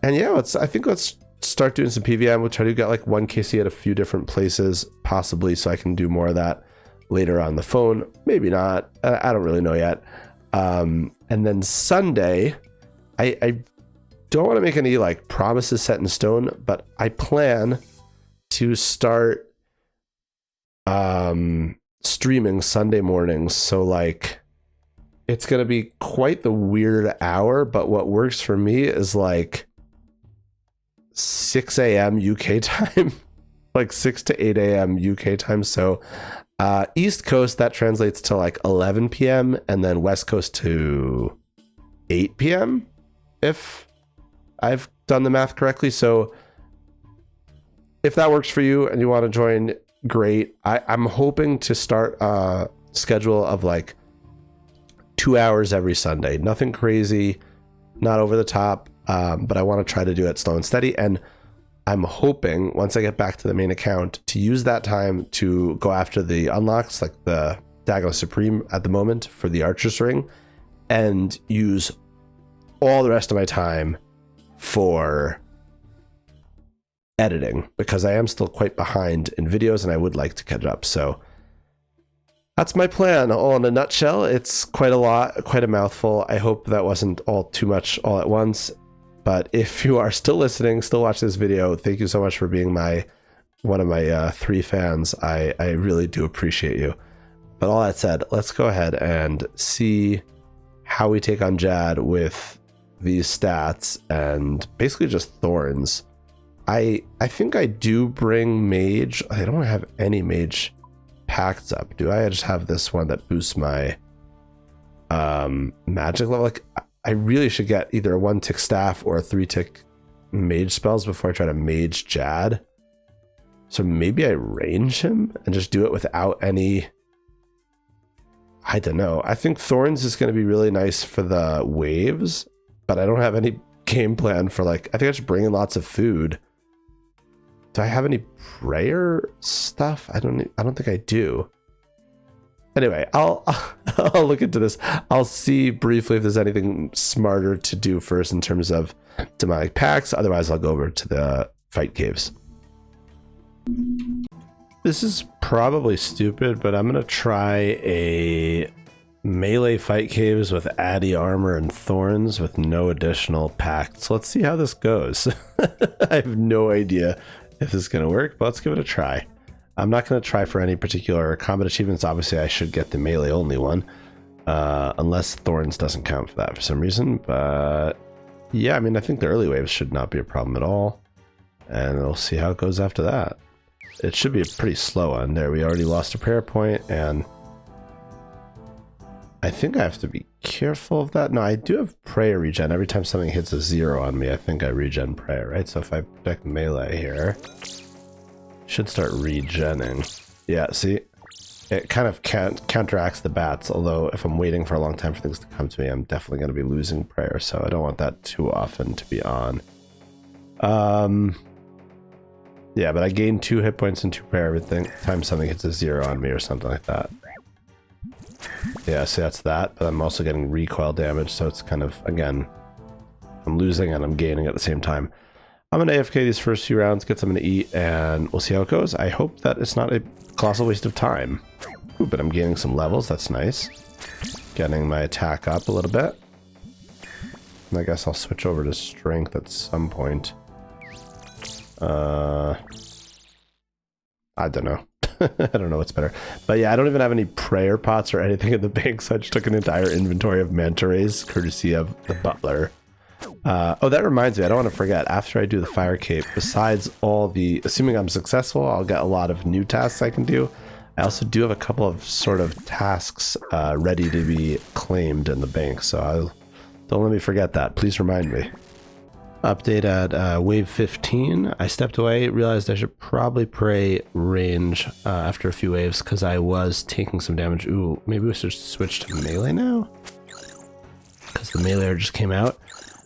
yeah, I think let's start doing some PVM. We'll try to get like 1 KC at a few different places, possibly, so I can do more of that later on the phone. Maybe not. I don't really know yet. And then Sunday, I don't want to make any like promises set in stone, but I plan to start streaming Sunday mornings. So like it's gonna be quite the weird hour, but what works for me is like 6 a.m. UK time, like 6 to 8 a.m. UK time. So East Coast, that translates to like 11 p.m. and then West Coast to 8 p.m. if I've done the math correctly. So if that works for you and you want to join, great. I'm hoping to start a schedule of like 2 hours every Sunday. Nothing crazy, not over the top, but I want to try to do it slow and steady. And I'm hoping once I get back to the main account to use that time to go after the unlocks, like the Dagoneth Supreme at the moment for the Archer's Ring, and use all the rest of my time for editing, because I am still quite behind in videos and I would like to catch up. So that's my plan all in a nutshell. It's quite a lot, quite a mouthful. I hope that wasn't all too much all at once. But if you are still listening, still watching this video, thank you so much for being one of my 3 fans. I really do appreciate you. But all that said, let's go ahead and see how we take on Jad with these stats and basically just thorns. I think I do bring mage. I don't have any mage packs up, do I? I just have this one that boosts my magic level. Like, I really should get either a 1-tick staff or a 3-tick mage spells before I try to mage Jad. So maybe I range him and just do it without any... I don't know. I think Thorns is going to be really nice for the waves, but I don't have any game plan for like... I think I should bring in lots of food. Do I have any prayer stuff? I don't think I do. Anyway, I'll look into this. I'll see briefly if there's anything smarter to do first in terms of demonic packs. Otherwise, I'll go over to the fight caves. This is probably stupid, but I'm gonna try a melee fight caves with Addy armor and thorns with no additional packs. Let's see how this goes. I have no idea if this is gonna work, but let's give it a try. I'm not going to try for any particular combat achievements. Obviously, I should get the melee only one, unless Thorns doesn't count for that for some reason. But yeah, I mean, I think the early waves should not be a problem at all. And we'll see how it goes after that. It should be a pretty slow one. There, we already lost a prayer point, and I think I have to be careful of that. No, I do have prayer regen. Every time something hits a 0 on me, I think I regen prayer, right? So if I protect melee here... should start regenning. Yeah, see? it kind of counteracts the bats, although if I'm waiting for a long time for things to come to me, I'm definitely going to be losing prayer, so I don't want that too often to be on. Yeah, but I gain 2 hit points and 2 prayer every time something hits a 0 on me or something like that. Yeah, so that's that, but I'm also getting recoil damage, so it's kind of, again, I'm losing and I'm gaining at the same time. I'm going to AFK these first few rounds, get something to eat, and we'll see how it goes. I hope that it's not a colossal waste of time. Ooh, but I'm gaining some levels, that's nice. Getting my attack up a little bit. And I guess I'll switch over to strength at some point. I don't know. I don't know what's better. But yeah, I don't even have any prayer pots or anything in the bank, so I just took an entire inventory of manta rays, courtesy of the butler. Oh, that reminds me, I don't want to forget, after I do the fire cape, besides all the, assuming I'm successful, I'll get a lot of new tasks I can do. I also do have a couple of sort of tasks ready to be claimed in the bank, so don't let me forget that. Please remind me. Update at wave 15. I stepped away, realized I should probably pray range after a few waves because I was taking some damage. Ooh, maybe we should switch to melee now? Because the melee just came out.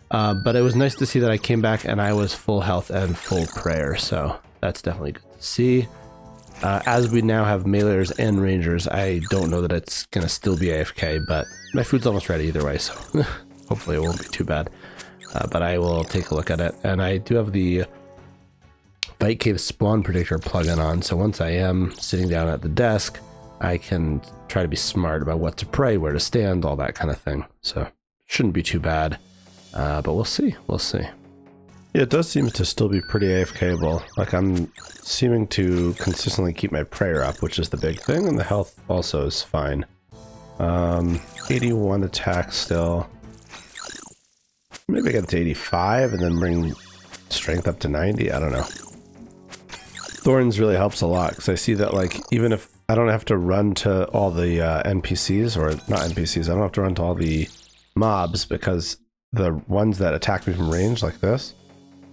But it was nice to see that I came back and I was full health and full prayer, so that's definitely good to see. As we now have meleers and rangers, I don't know that it's going to still be AFK, but my food's almost ready either way, so hopefully it won't be too bad. But I will take a look at it. And I do have the Fight Cave Spawn Predictor plugin on, so once I am sitting down at the desk, I can try to be smart about what to pray, where to stand, all that kind of thing. So shouldn't be too bad, but we'll see. We'll see. Yeah, it does seem to still be pretty AFK-able. Like, I'm seeming to consistently keep my prayer up, which is the big thing, and the health also is fine. 81 attack still. Maybe I get to 85 and then bring strength up to 90. I don't know. Thorns really helps a lot because I see that, like, even if I don't have to run to all the NPCs, or not NPCs, I don't have to run to all the mobs because the ones that attack me from range like this,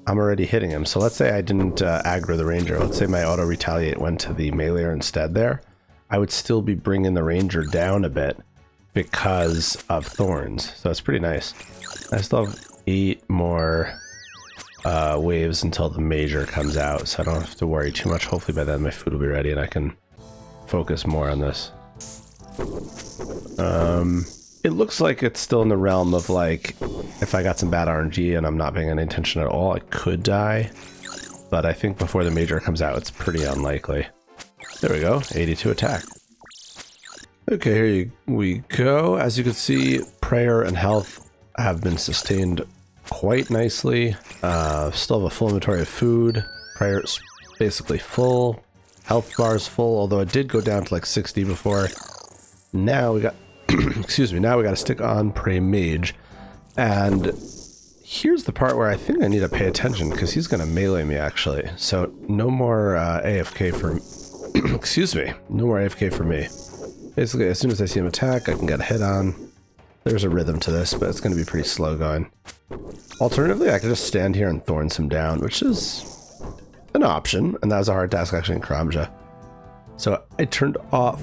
I'm already hitting him. So let's say I didn't aggro the ranger. Let's say my auto retaliate went to the melee instead there. I would still be bringing the ranger down a bit because of thorns. So it's pretty nice. I still have 8 more waves until the major comes out, so I don't have to worry too much. Hopefully by then my food will be ready and I can focus more on this. It looks like it's still in the realm of, like, if I got some bad RNG and I'm not paying any attention at all, I could die. But I think before the major comes out, it's pretty unlikely. There we go, 82 attack. Okay, here we go. As you can see, prayer and health have been sustained quite nicely. Still have a full inventory of food. Prayer's basically full. Health bar's full, although it did go down to like 60 before. Now we got, excuse me, now we got to stick on Pray Mage. And here's the part where I think I need to pay attention because he's going to melee me actually. So no more AFK for, excuse me, no more AFK for me. Basically, as soon as I see him attack, I can get a hit on. There's a rhythm to this, but it's going to be pretty slow going. Alternatively, I could just stand here and thorns him down, which is an option, and that was a hard task actually in Karamja. So I turned off...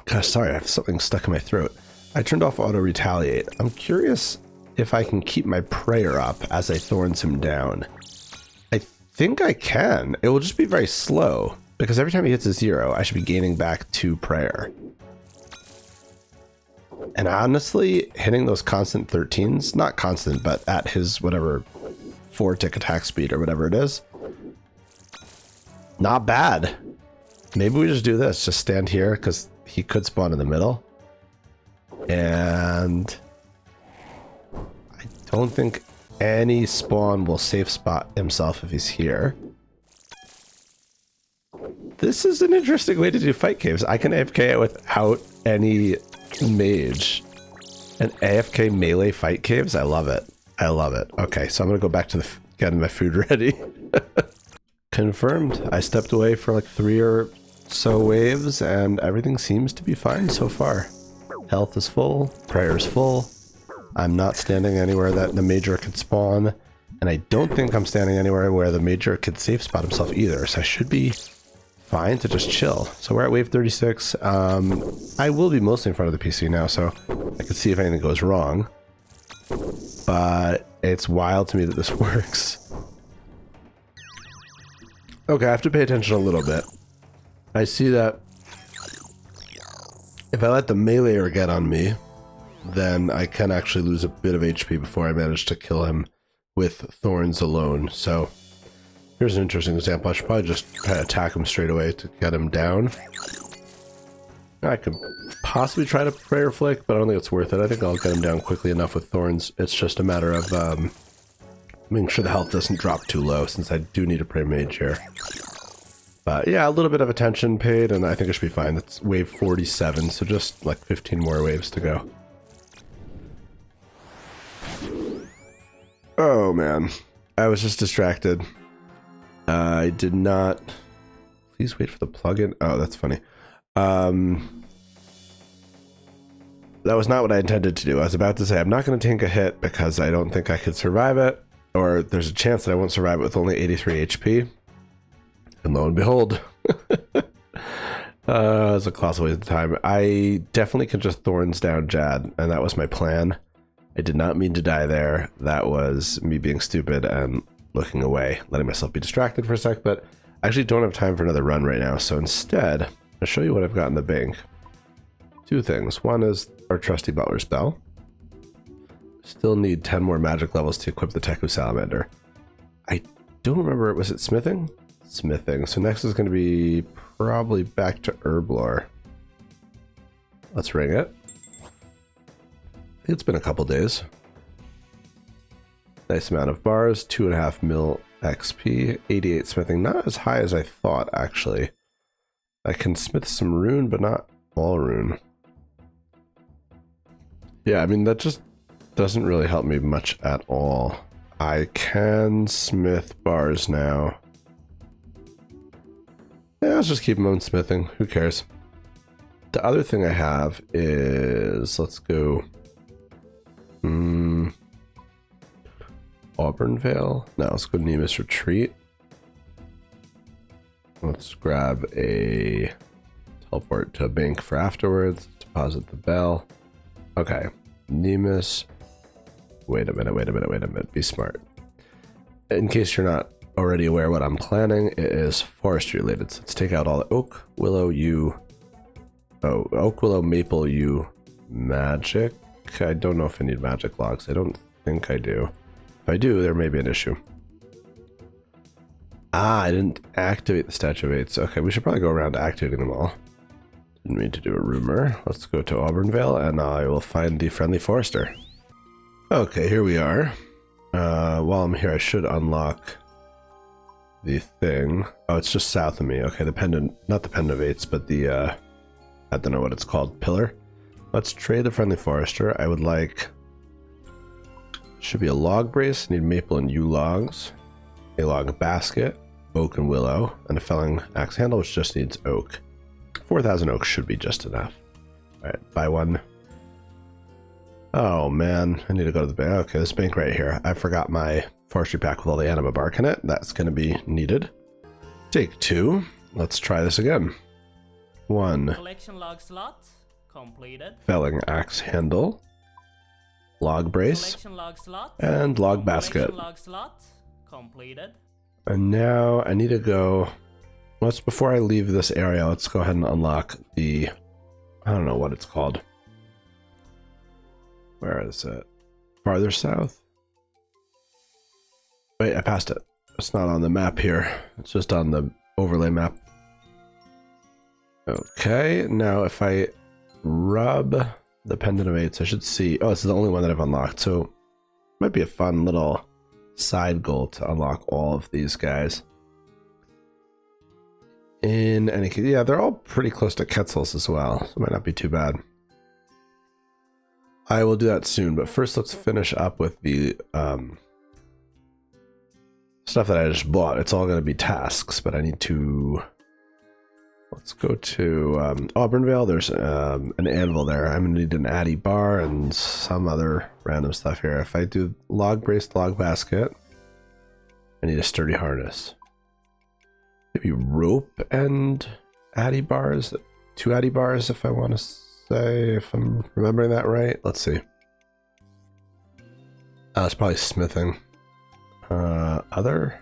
Gosh, sorry, I have something stuck in my throat. I turned off auto retaliate. I'm curious if I can keep my prayer up as I thorns him down. I think I can. It will just be very slow, because every time he hits a 0, I should be gaining back 2 prayer. And honestly, hitting those constant 13s, not constant, but at his whatever 4-tick attack speed or whatever it is, not bad. Maybe we just do this, just stand here because he could spawn in the middle. And I don't think any spawn will safe spot himself if he's here. This is an interesting way to do fight caves. I can AFK it without any mage. And AFK melee fight caves? I love it. I love it. Okay, so I'm gonna go back to getting my food ready. Confirmed. I stepped away for like 3 or so waves and everything seems to be fine so far. Health is full, prayer is full. I'm not standing anywhere that the major could spawn, and I don't think I'm standing anywhere where the major could safe spot himself either, so I should be fine to just chill. So we're at wave 36. I will be mostly in front of the PC now, so I can see if anything goes wrong. But it's wild to me that this works. Okay, I have to pay attention a little bit. I see that if I let the meleeer get on me, then I can actually lose a bit of HP before I manage to kill him with thorns alone. So here's an interesting example. I should probably just try to attack him straight away to get him down. I could possibly try to prayer flick, but I don't think it's worth it. I think I'll get him down quickly enough with thorns. It's just a matter of making sure the health doesn't drop too low, since I do need a prayer mage here. But yeah, a little bit of attention paid, and I think it should be fine. That's wave 47, so just like 15 more waves to go. Oh man, I was just distracted. I did not... Please wait for the plugin. Oh, that's funny. That was not what I intended to do. I was about to say I'm not going to take a hit because I don't think I could survive it, or there's a chance that I won't survive it with only 83 HP. And lo and behold, it was a colossal waste of time. I definitely could just thorns down Jad, and that was my plan. I did not mean to die there. That was me being stupid and looking away, letting myself be distracted for a sec, but I actually don't have time for another run right now. So instead, I'll show you what I've got in the bank. Two things. One is our trusty Butler's Bell. Still need 10 more magic levels to equip the Teku Salamander. I don't remember, was it smithing? Smithing. So next is going to be probably back to Herblore. Let's ring it. I think it's been a couple days. Nice amount of bars, 2.5 mil XP, 88 smithing. Not as high as I thought, actually. I can smith some rune, but not all rune. Yeah, I mean, that just doesn't really help me much at all. I can smith bars now. Yeah, let's just keep them on smithing. Who cares? The other thing I have is, let's go. Auburnvale? No, let's go Nemus Retreat. Let's grab a teleport to a bank for afterwards. Deposit the bell. Okay. Nemus. Wait a minute. Be smart. In case you're not already aware what I'm planning, it is forestry related. So let's take out all the oak, willow, yew. Oh, oak, willow, maple, yew, magic. I don't know if I need magic logs. I don't think I do. If I do, there may be an issue. Ah, I didn't activate the Statue of Eights. Okay, we should probably go around activating them all. Didn't mean to do a rumor. Let's go to Auburnvale and I will find the friendly forester. Okay, here we are. While I'm here, I should unlock the thing. Oh, it's just south of me. Okay, the pendant, not the pendant of eights, but the, I don't know what it's called, pillar. Let's trade the friendly forester. I would like, should be a log brace, need maple and yew logs, a log basket, oak and willow, and a felling axe handle, which just needs oak. 4,000 oak should be just enough. All right, buy one. Oh man, I need to go to the bank. Okay, this bank right here. I forgot my forestry pack with all the anima bark in it. That's going to be needed. Take 2. Let's try this again. 1. Collection log slot completed. Felling axe handle. Log brace. Collection log slot. And log basket. Collection log slot completed. And now I need to go... Let's, before I leave this area, let's go ahead and unlock the... I don't know what it's called. Where is it? Farther south? Wait, I passed it. It's not on the map here. It's just on the overlay map. Okay, now if I rub the Pendant of Eights, I should see... Oh, this is the only one that I've unlocked, so... Might be a fun little side goal to unlock all of these guys. In any case, yeah, they're all pretty close to Quetzals as well, so it might not be too bad. I will do that soon, but first let's finish up with the stuff that I just bought. It's all going to be tasks, but I need to... Let's go to Auburnvale. There's an anvil there. I'm going to need an addy bar and some other random stuff here. If I do log brace, log basket, I need a sturdy harness. maybe rope and addy bars, 2 addy bars if I want to say, if I'm remembering that right. Let's see. It's probably smithing. Other?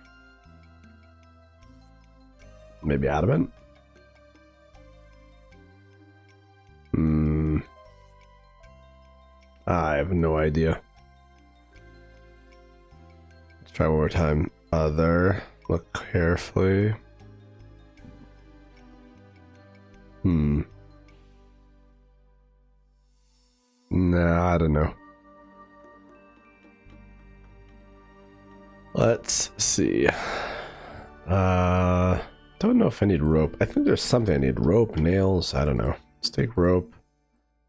Maybe adamant? I have no idea. Let's try one more time. Other. Look carefully. Nah, I don't know. Let's see. Don't know if I need rope. I think there's something I need. Rope, nails, I don't know. Let's take rope.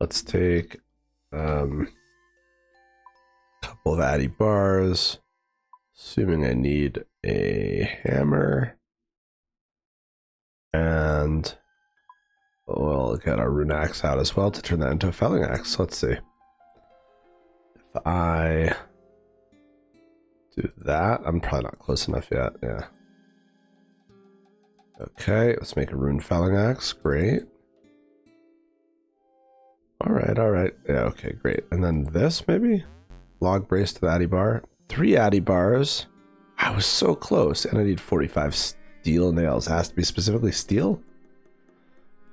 Let's take a couple of addy bars. Assuming I need a hammer. And we'll get our rune axe out as well to turn that into a felling axe. Let's see. If I do that, I'm probably not close enough yet. Yeah. Okay, let's make a rune felling axe. Great. All right. Yeah, okay, great. And then this, maybe? Log brace to the addy bar. 3 addy bars. I was so close, and I need 45 steel nails. It has to be specifically steel?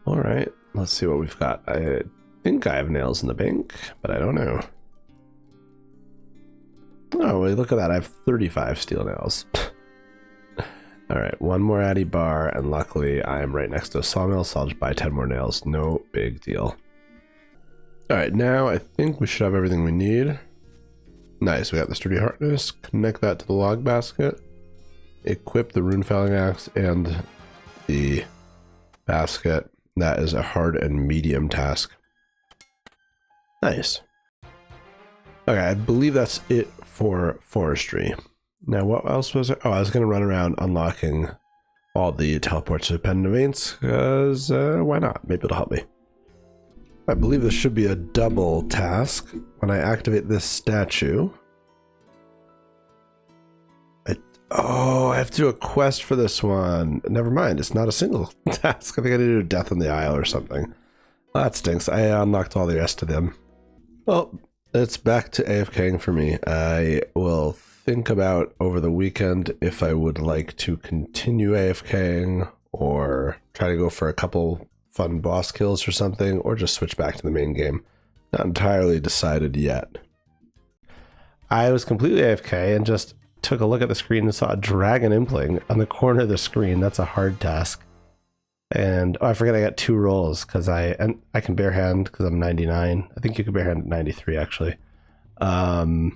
All right, let's see what we've got. I think I have nails in the bank, but I don't know. Oh, wait, look at that. I have 35 steel nails. All right, 1 more addy bar, and luckily I am right next to a sawmill, so I'll just buy 10 more nails. No big deal. All right, now I think we should have everything we need. Nice, we got the sturdy harness. Connect that to the log basket. Equip the rune felling axe and the basket. That is a hard and medium task. Nice. Okay, I believe that's it for forestry. Now, what else was there? Oh, I was going to run around unlocking all the teleports to dependent events, because why not? Maybe it'll help me. I believe this should be a double task. When I activate this statue... Oh, I have to do a quest for this one. Never mind, it's not a single task. I think I need to do Death on the Isle or something. Well, that stinks. I unlocked all the rest of them. Well, it's back to AFKing for me. I will think about over the weekend if I would like to continue AFKing or try to go for a couple fun boss kills or something, or just switch back to the main game. Not entirely decided yet. I was completely AFK and just took a look at the screen and saw a dragon impling on the corner of the screen. That's a hard task. And oh, I forget I got 2 rolls because I can barehand because I'm 99. I think you can barehand at 93 actually. And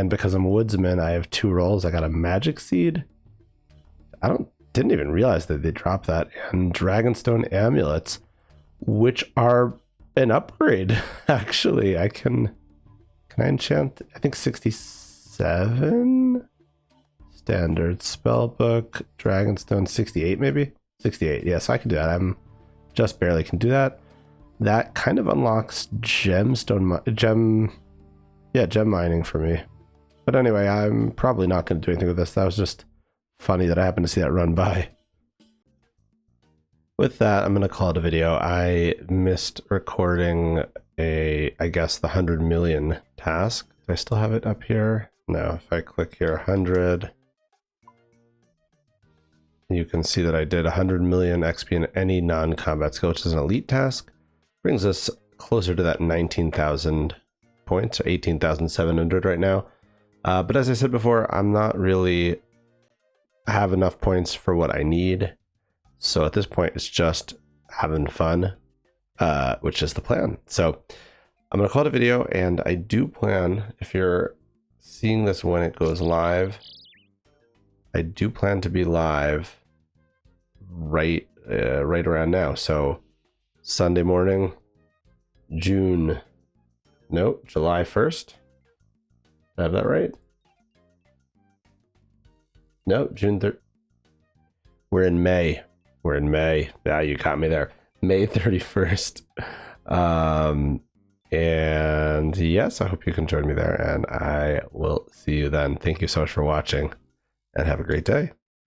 because I'm a woodsman, I have 2 rolls. I got a magic seed. Didn't even realize that they dropped that, and dragonstone amulets, which are an upgrade. Actually, can I enchant? I think 67 standard spellbook, dragonstone 68 maybe 68. Yes, I can do that. I'm just barely can do that. That kind of unlocks gem mining for me. But anyway, I'm probably not going to do anything with this. That was just funny that I happened to see that run by. With that, I'm going to call it a video. I missed recording I guess the 100 million task. Do I still have it up here? No, if I click here 100, you can see that I did 100 million XP in any non-combat skill, which is an elite task. Brings us closer to that 19,000 points, 18,700 right now. But as I said before, I'm not really have enough points for what I need. So at this point, it's just having fun, which is the plan. So I'm going to call it a video, and I do plan, if you're seeing this when it goes live, I do plan to be live right around now. So Sunday morning, July 1st. Did I have that right? No, June 3rd. We're in May. Yeah, you caught me there. May 31st. And yes, I hope you can join me there, and I will see you then. Thank you so much for watching, and have a great day.